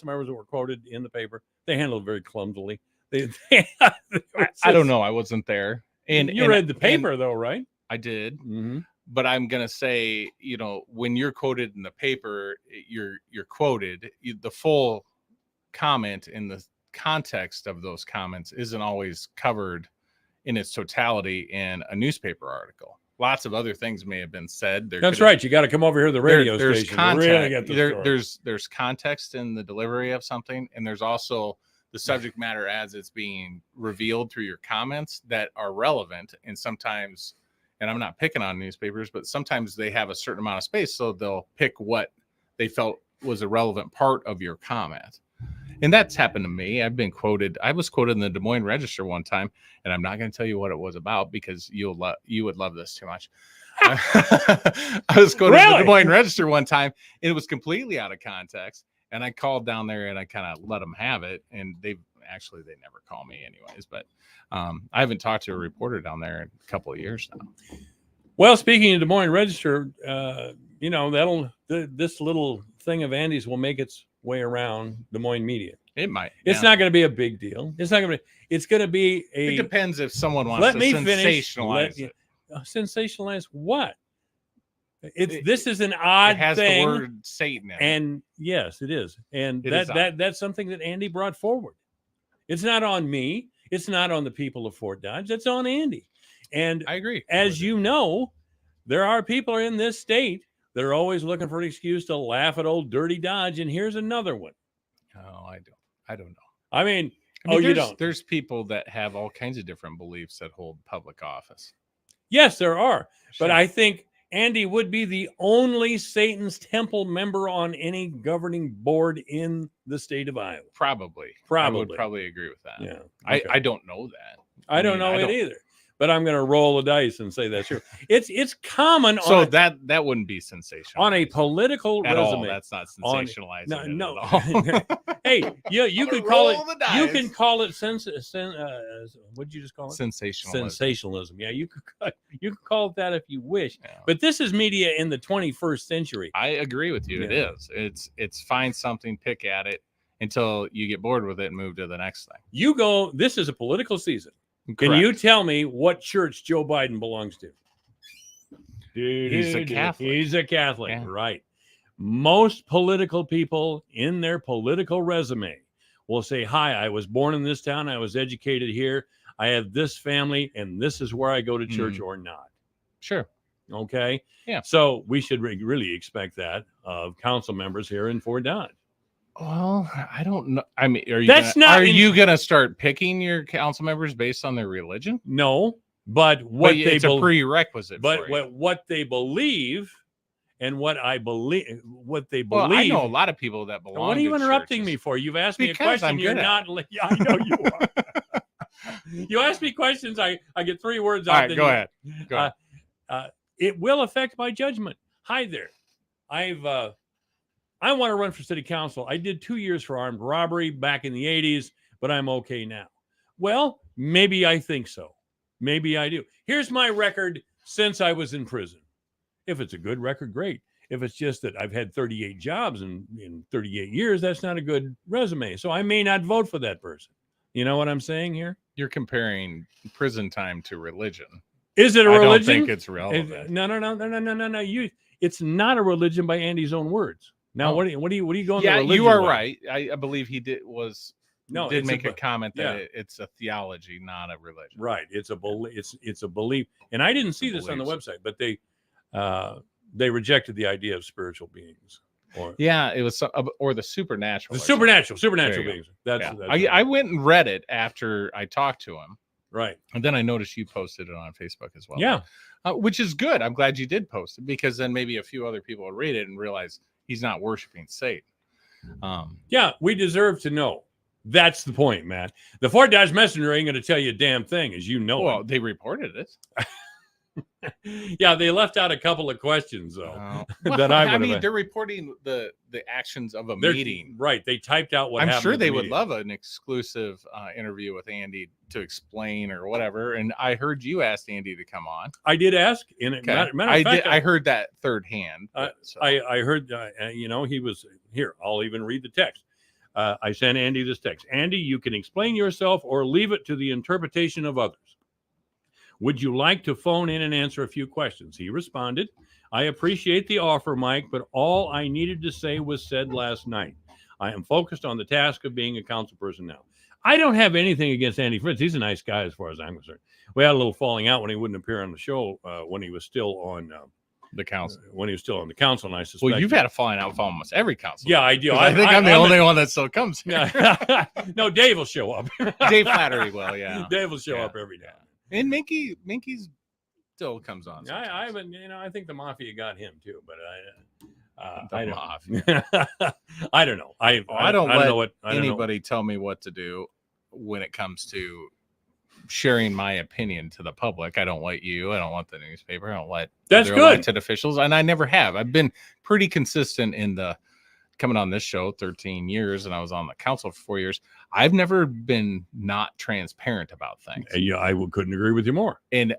members that were quoted in the paper, they handled it very clumsily. I don't know. I wasn't there. And you read the paper, though, right? I did. Mm-hmm. But I'm gonna say, when you're quoted in the paper, you're quoted. The full comment in the context of those comments isn't always covered in its totality in a newspaper article. Lots of other things may have been said. That's right. You got to come over here to the radio there's station. Context. There's context in the delivery of something, and there's also the subject matter as it's being revealed through your comments that are relevant. And sometimes, and I'm not picking on newspapers, but sometimes they have a certain amount of space, so they'll pick what they felt was a relevant part of your comment. And that's happened to me. I was quoted in the Des Moines Register one time, and I'm not going to tell you what it was about because you would love this too much. I was quoted in the Des Moines Register one time, and it was completely out of context. And I called down there and I kind of let them have it. And they never call me anyways. But I haven't talked to a reporter down there in a couple of years now. Well, speaking of Des Moines Register, this little thing of Andy's will make its way around Des Moines media. It might. It's not going to be a big deal. It's going to be It depends if someone wants to sensationalize it. Sensationalize what? This is an odd thing. It has thing. the word Satan in it. And yes, it is. And that's something that Andy brought forward. It's not on me. It's not on the people of Fort Dodge. It's on Andy. And I agree. As you know, there are people in this state that are always looking for an excuse to laugh at old dirty Dodge. And here's another one. Oh, I don't know. I mean you don't. There's people that have all kinds of different beliefs that hold public office. Yes, there are. Sure. But I think Andy would be the only Satan's Temple member on any governing board in the state of Iowa. Probably. I would probably agree with that. Yeah. Okay. I don't know that. I don't know it either. but I'm going to roll the dice and say that's true. It's common. So on that wouldn't be sensational on a political at resume. all. That's not On- sensationalizing. No, it no. at all. Hey, you could call it. You can call it what'd you just call it? Sensationalism. Sensationalism. Yeah, you could call it that if you wish. Yeah. But this is media in the 21st century. I agree with you. It Yeah. is. It's find something, pick at it until you get bored with it and move to the next thing. You go. This is a political season. Can Correct. you tell me what church Joe Biden belongs to? He's a Catholic. He's a Catholic, Yeah. right? Most political people in their political resume will say, "Hi, I was born in this town. I was educated here. I have this family, and this is where I go to church or not." Sure. Okay. Yeah. So we should really expect that of council members here in Fort Dodge. Well, I don't know. I mean, are you That's gonna, not are in- you going to start picking your council members based on their religion? No, but what they it's a prerequisite. but for you. what they believe and what I believe, what they Well, believe. I know a lot of people that belong. What are you to interrupting churches. me for? You've asked me a Because question. I'm You're good at not. Yeah, I know you are. You ask me questions. I get 3 words All out. right, then go you- ahead. Go ahead. It will affect my judgment. Hi there. I want to run for city council. I did 2 years for armed robbery back in the 80s, but I'm okay now. Well, maybe I think so. Maybe I do. Here's my record since I was in prison. If it's a good record, great. If it's just that I've had 38 jobs in 38 years, that's not a good resume. So I may not vote for that person. You know what I'm saying here? You're comparing prison time to religion. Is it a I don't religion? think it's relevant. No. It's not a religion by Andy's own words. Now, Oh. what are you going? Yeah, the religion you are way? right. I believe he did It's make a comment that yeah. it's a theology, not a religion. Right. It's a belief. And I didn't see It's a this on the belief. website, but they rejected the idea of spiritual beings. Or Yeah, it was or the supernatural. the or something. supernatural There you go. beings. That's, Yeah. that's I went and read it after I talked to him, right. and then I noticed you posted it on Facebook as well. Yeah. Which is good. I'm glad you did post it because then maybe a few other people will read it and realize he's not worshiping Satan. Yeah, we deserve to know. That's the point, Matt. The Fort Dodge Messenger ain't going to tell you a damn thing, as you know. Well, they reported it. Yeah, they left out a couple of questions though. Well, that I would've mean, been- they're reporting the actions of a They're- meeting. Right. They typed out what I'm happened sure at the they would meeting. love an exclusive interview with Andy to explain or whatever. And I heard you asked Andy to come on. I did ask. In Okay. matter of I fact, did. I heard that third hand. I heard, he was here. I'll even read the text. I sent Andy this text. Andy, you can explain yourself or leave it to the interpretation of others. Would you like to phone in and answer a few questions? He responded, I appreciate the offer, Mike, but all I needed to say was said last night. I am focused on the task of being a council person now. I don't have anything against Andy Fritz. He's a nice guy as far as I'm concerned. We had a little falling out when he wouldn't appear on the show when he was still on the council. When he was still on the council, and I suspect. Well, you've had a falling out with almost every council. Yeah, I do. 'Cause I think I'm the only one that still comes. Yeah. No, Dave will show up. Dave Flattery will, yeah. Dave will show up every day. And Minky's still comes on. I haven't, I think the mafia got him too, but The I don't. mafia. I don't know. I don't let know what I don't know. anybody tell me what to do when it comes to sharing my opinion to the public. I don't let you. I don't want the newspaper. I don't let That's other good. elected officials, and I never have. I've been pretty consistent in the coming on this show 13 years, and I was on the council for 4 years. I've never been not transparent about things. Yeah, couldn't agree with you more. And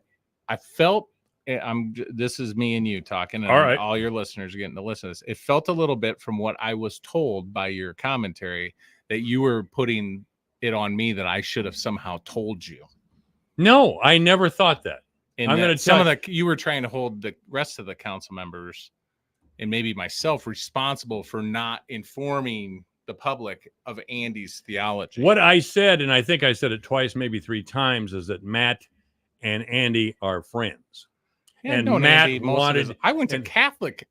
I felt this is me and you talking, and All right. all your listeners are getting to listen to this. It felt a little bit from what I was told by your commentary that you were putting it on me that I should have somehow told you. No, I never thought that. And I'm that going to some tell of the you were trying to hold the rest of the council members and maybe myself responsible for not informing the public of Andy's theology. what I said, and I think I said it twice, maybe 3 times, is that Matt and Andy are friends. Yeah, and no, Matt Andy, most of wanted. his- I went to and- Catholic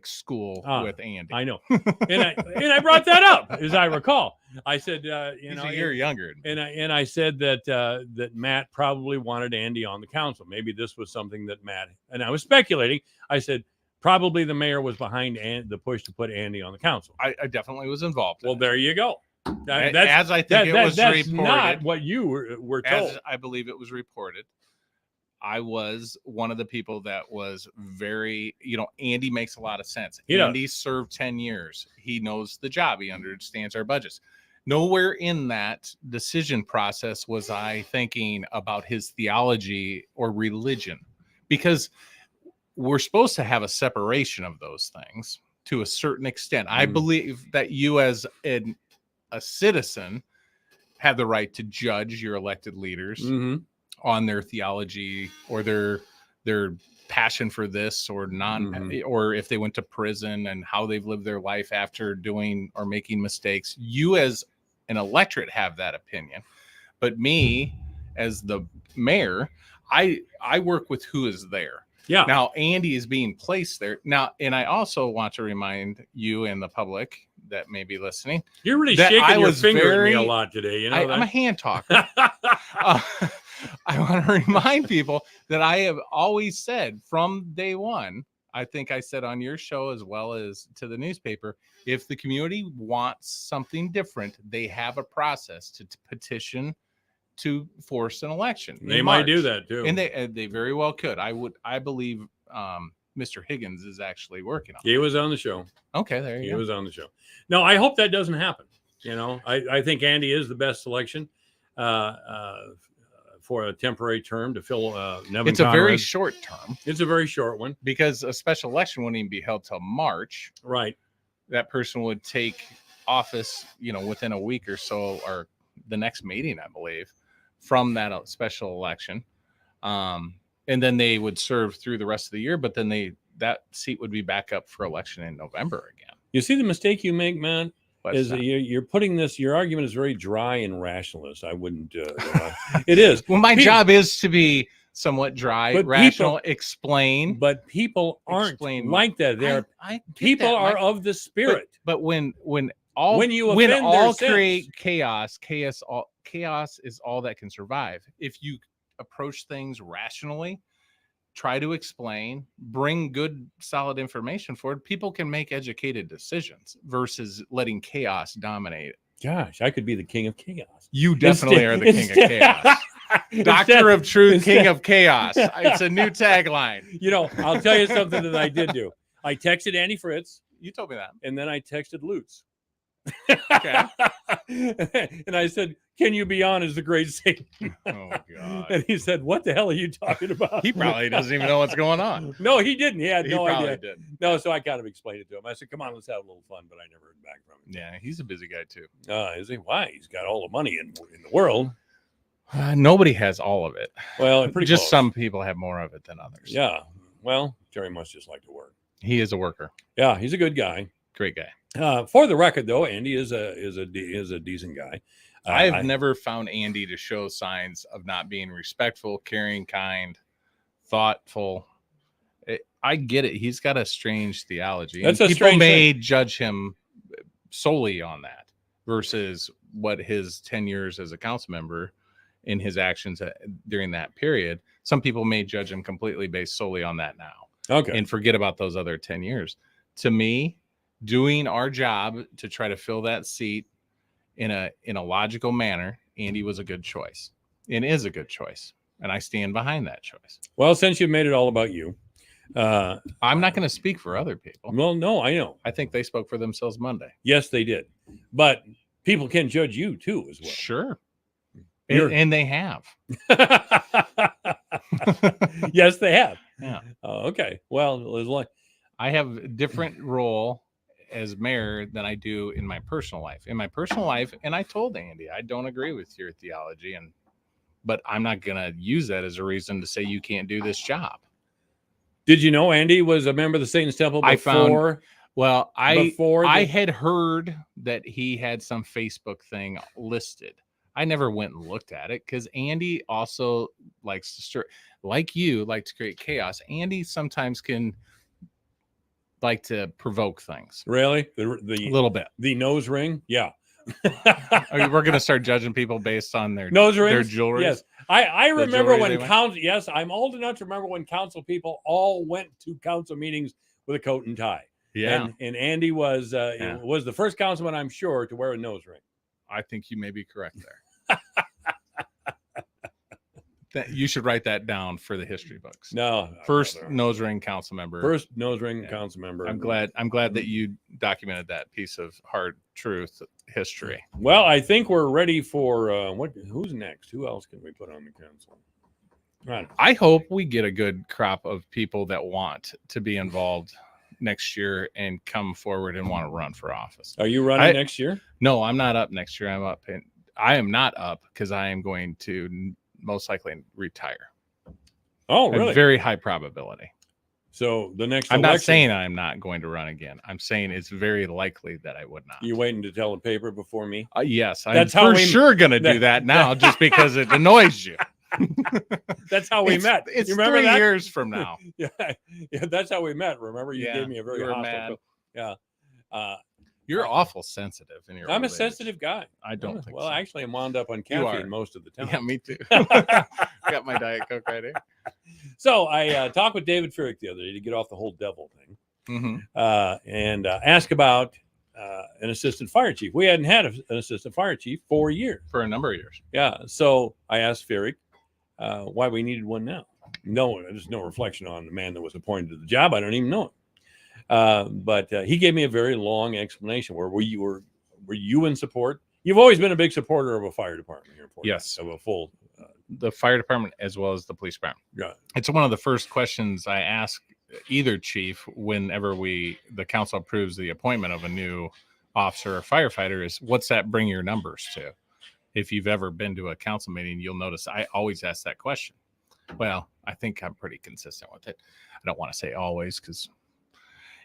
school with Andy. I know, and I brought that up as I recall. I said, He's a year younger. and I said that Matt probably wanted Andy on the council. Maybe this was something that Matt, and I was speculating. I said probably the mayor was behind the push to put Andy on the council. I definitely was involved. Well, there you go. As I think it was that's reported, not what you were told. as I believe it was reported, I was one of the people that was very, Andy makes a lot of sense. He does. Andy served 10 years. He knows the job. He understands our budgets. Nowhere in that decision process was I thinking about his theology or religion, because we're supposed to have a separation of those things to a certain extent. I believe that you as a citizen have the right to judge your elected leaders on their theology or their passion for this or or if they went to prison and how they've lived their life after doing or making mistakes. You as an electorate have that opinion, but me as the mayor, I work with who is there. Yeah. Now Andy is being placed there now, and I also want to remind you and the public that may be listening. You're really that shaking your finger at me a lot today. You know I'm a hand talker. I want to remind people that I have always said from day one, I think I said on your show as well as to the newspaper, if the community wants something different, they have a process to petition to force an election. They might do that too. And they very well could. I believe Mr. Higgins is actually working on it. He was on the show. Okay, there you go. He was on the show. No, I hope that doesn't happen. I think Andy is the best selection for a temporary term to fill Nevin It's a very Conrad. short term. It's a very short one. Because a special election wouldn't even be held till March. Right. That person would take office, within a week or so, or the next meeting, I believe, from that special election. And then they would serve through the rest of the year, but then that seat would be back up for election in November again. You see the mistake you make, man? What's is that? You're putting your argument is very dry and rationalist. I wouldn't. It is. Well, my job is to be somewhat dry, But rational, explain. But people aren't like that. They're I get people that, are Mike. of the spirit. But when you all offend their create sense. chaos is all that can survive. If you approach things rationally, try to explain, bring good, solid information forward, people can make educated decisions versus letting chaos dominate. Gosh, I could be the king of chaos. You definitely are the king of chaos. Doctor of truth, king of chaos. It's a new tagline. I'll tell you something that I did do. I texted Andy Fritz. You told me that. And then I texted Lutz. Okay. And I said, "Can you be on as the great Satan?" Oh God. And he said, "What the hell are you talking about?" He probably doesn't even know what's going on. No, he didn't. He had He no probably idea. didn't. No, so I kind of explained it to him. I said, "Come on, let's have a little fun," but I never heard back from him. Yeah, he's a busy guy too. Is he? Why? He's got all the money in the world. Nobody has all of it. Well, pretty just close. some people have more of it than others. Yeah. Well, Jerry must just like to work. He is a worker. Yeah, he's a good guy. Great guy. For the record, though, Andy is a decent guy. I've never found Andy to show signs of not being respectful, caring, kind, thoughtful. I get it. He's got a strange theology. That's and a people strange may thing. judge him solely on that versus what his 10 years as a council member in his actions during that period. Some people may judge him completely based solely on that now. Okay. And forget about those other 10 years. To me, doing our job to try to fill that seat in a logical manner, Andy was a good choice and is a good choice. And I stand behind that choice. Well, since you've made it all about you, I'm not going to speak for other people. Well, no, I know. I think they spoke for themselves Monday. Yes, they did. But people can judge you too, as well. Sure. You're- And they have. Yes, they have. Yeah. Okay. Well, as long I have a different role as mayor than I do in my personal life. In my personal life, and I told Andy, I don't agree with your theology, but I'm not going to use that as a reason to say you can't do this job. Did you know Andy was a member of the Satan's Temple before? I found, well, I the- had heard that he had some Facebook thing listed. I never went and looked at it because Andy also likes to stir, like you, like to create chaos. Andy sometimes can like to provoke things. Really? A little bit. The nose ring? Yeah. We're going to start judging people based on their Nose rings? their jewelry. Yes. I The remember jewelry when they wear? council, yes, I'm old enough to remember when council people all went to council meetings with a coat and tie. Yeah. And Andy was was the first councilman, I'm sure, to wear a nose ring. I think you may be correct there. You should write that down for the history books. No, First nose ring council member. First nose ring council member. I'm glad that you documented that piece of hard truth history. Well, I think we're ready for who's next? Who else can we put on the council? I hope we get a good crop of people that want to be involved next year and come forward and want to run for office. Are you running next year? No, I'm not up next year. I am not up because I am going to most likely retire. Oh, really? A very high probability. So the next I'm election, not saying I'm not going to run again. I'm saying it's very likely that I would not. You waiting to tell the paper before me? Yes, That's I'm how for sure going to do that now just because it annoys you. That's how we met. It's you remember 3 that? years from now. yeah, that's how we met. Remember, you gave me a very you were hostile. mad. Yeah. You're awful sensitive in your I'm a relays. sensitive guy. I don't think well, so. actually, I'm wound up on You are. caffeine most of the time. Yeah, me too. Got my Diet Coke right here. So I talked with David Furrick the other day to get off the whole devil thing, and ask about an assistant fire chief. We hadn't had an assistant fire chief for years. For a number of years. Yeah. So I asked Furrick why we needed one now. No, there's no reflection on the man that was appointed to the job. I don't even know him. But he gave me a very long explanation where were you in support? You've always been a big supporter of a fire department here in Fort Yes. Knox, of a full The fire department as well as the police department. Yeah. It's one of the first questions I ask either chief whenever the council approves the appointment of a new officer or firefighter is what's that bring your numbers to? If you've ever been to a council meeting, you'll notice I always ask that question. Well, I think I'm pretty consistent with it. I don't want to say always because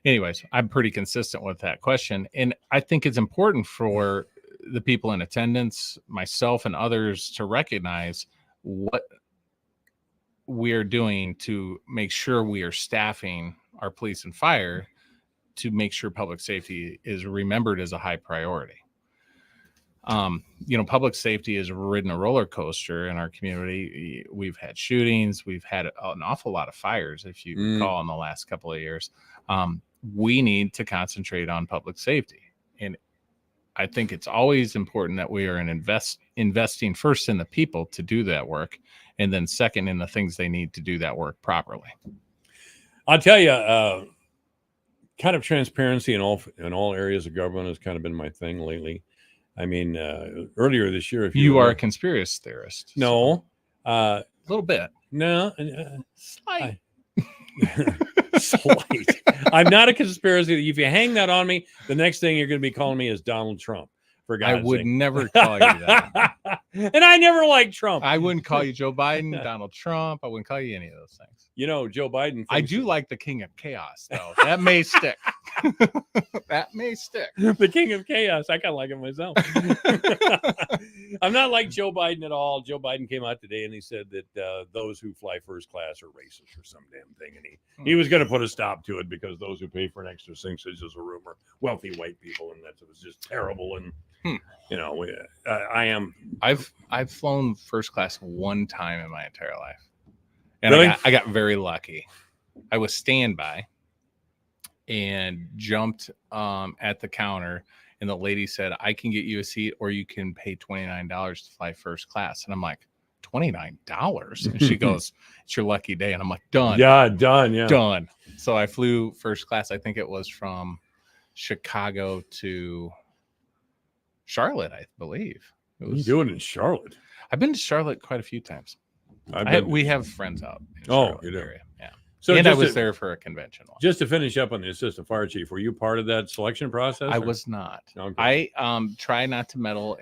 anyways, I'm pretty consistent with that question. And I think it's important for the people in attendance, myself and others, to recognize what we're doing to make sure we are staffing our police and fire to make sure public safety is remembered as a high priority. Public safety has ridden a roller coaster in our community. We've had shootings. We've had an awful lot of fires, if you recall, in the last couple of years. We need to concentrate on public safety. And I think it's always important that we are investing first in the people to do that work, and then second in the things they need to do that work properly. I'll tell you, kind of transparency in all areas of government has kind of been my thing lately. I mean, earlier this year, if you are a conspiracy theorist, no, a little bit, no, slight. Slight. I'm not a conspiracy. If you hang that on me, the next thing you're going to be calling me is Donald Trump. For God's I would sake. never call you that. And I never liked Trump. I wouldn't call you Joe Biden, Donald Trump. I wouldn't call you any of those things. You know, Joe Biden. I do like the King of Chaos, though. That may stick. That may stick. The King of Chaos. I kind of like it myself. I'm not like Joe Biden at all. Joe Biden came out today and he said that those who fly first class are racist or some damn thing. And he was going to put a stop to it because those who pay for an extra six is just a rumor. Wealthy white people. And that was just terrible. And, you know, I've flown first class one time in my entire life. And really? I got very lucky. I was standby and jumped at the counter, and the lady said, I can get you a seat or you can pay $29 to fly first class. And I'm like, $29? And she goes, it's your lucky day. And I'm like, done. Yeah, done. Yeah. Done. So I flew first class. I think it was from Chicago to Charlotte, I believe. What are you doing in Charlotte? I've been to Charlotte quite a few times. We have friends out in Charlotte you do. area. Yeah. So and I was there for a convention. Just to finish up on the assistant fire chief, were you part of that selection process? I was not. Okay. I try not to meddle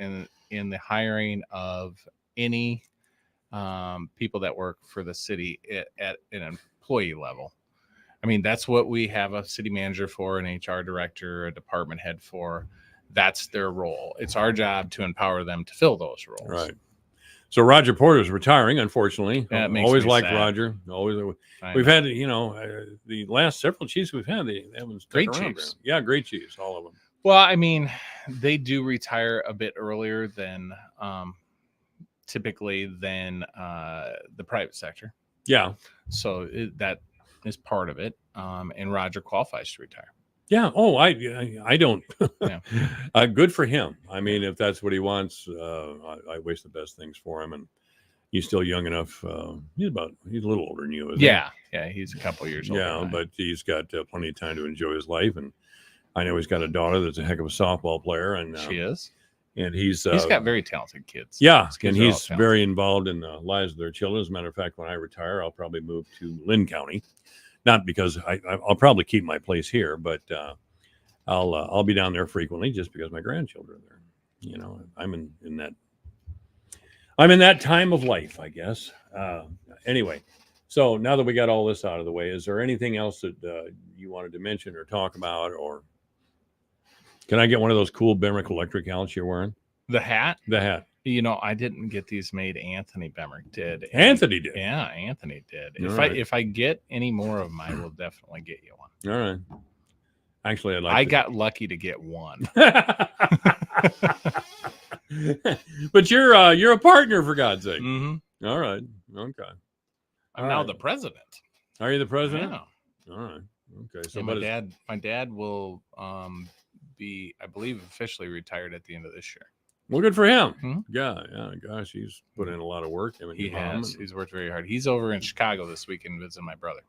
in the hiring of any people that work for the city at an employee level. I mean, that's what we have a city manager for, an HR director, a department head for. That's their role. It's our job to empower them to fill those roles. Right. So Roger Porter's retiring, unfortunately. Yeah, it makes always me liked sad. Roger. Always. I We've know. had, the last several chiefs we've had, they haven't stuck Great around chiefs. there. Yeah, great chiefs, all of them. Well, I mean, they do retire a bit earlier than typically than the private sector. Yeah. So that is part of it. And Roger qualifies to retire. Yeah. Oh, I don't. Yeah. Good for him. I mean, if that's what he wants, I wish the best things for him. And he's still young enough. He's a little older than you, isn't he? Yeah. He's a couple years older. Yeah, than I am. but he's got plenty of time to enjoy his life. And I know he's got a daughter that's a heck of a softball player. And she is. And he's got very talented kids. Yeah, His kids and are all he's talented. very involved in the lives of their children. As a matter of fact, when I retire, I'll probably move to Lynn County. Not because I'll probably keep my place here, but I'll be down there frequently just because my grandchildren are there. You know, I'm in that time of life, I guess. Anyway, so now that we got all this out of the way, is there anything else that you wanted to mention or talk about, or can I get one of those cool Bemrick electric hats you're wearing? The hat? The hat. You know, I didn't get these made. Anthony Bemrick did. Anthony did. Yeah, Anthony did. All right. If I get any more of them, I will definitely get you one. All right. Actually, I got lucky to get one. But you're a partner, for God's sake. Mm-hmm. All right. Okay. I'm now the president. Are you the president? Yeah. All right. Okay. So Yeah, my dad will be, I believe, officially retired at the end of this year. Well, good for him. Mhm. Yeah. Gosh, he's put in a lot of work. I mean, He your mom has. and- He's worked very hard. He's over in Chicago this weekend visiting my brother.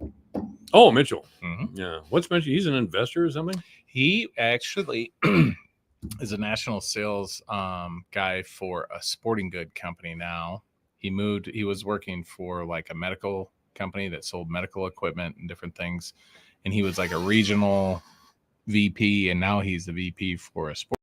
Oh, Mitchell. Mhm. Yeah. What's Mitchell? He's an investor or something? He actually is a national sales guy for a sporting good company now. He was working for like a medical company that sold medical equipment and different things. And he was like a regional VP, and now he's the VP for a sport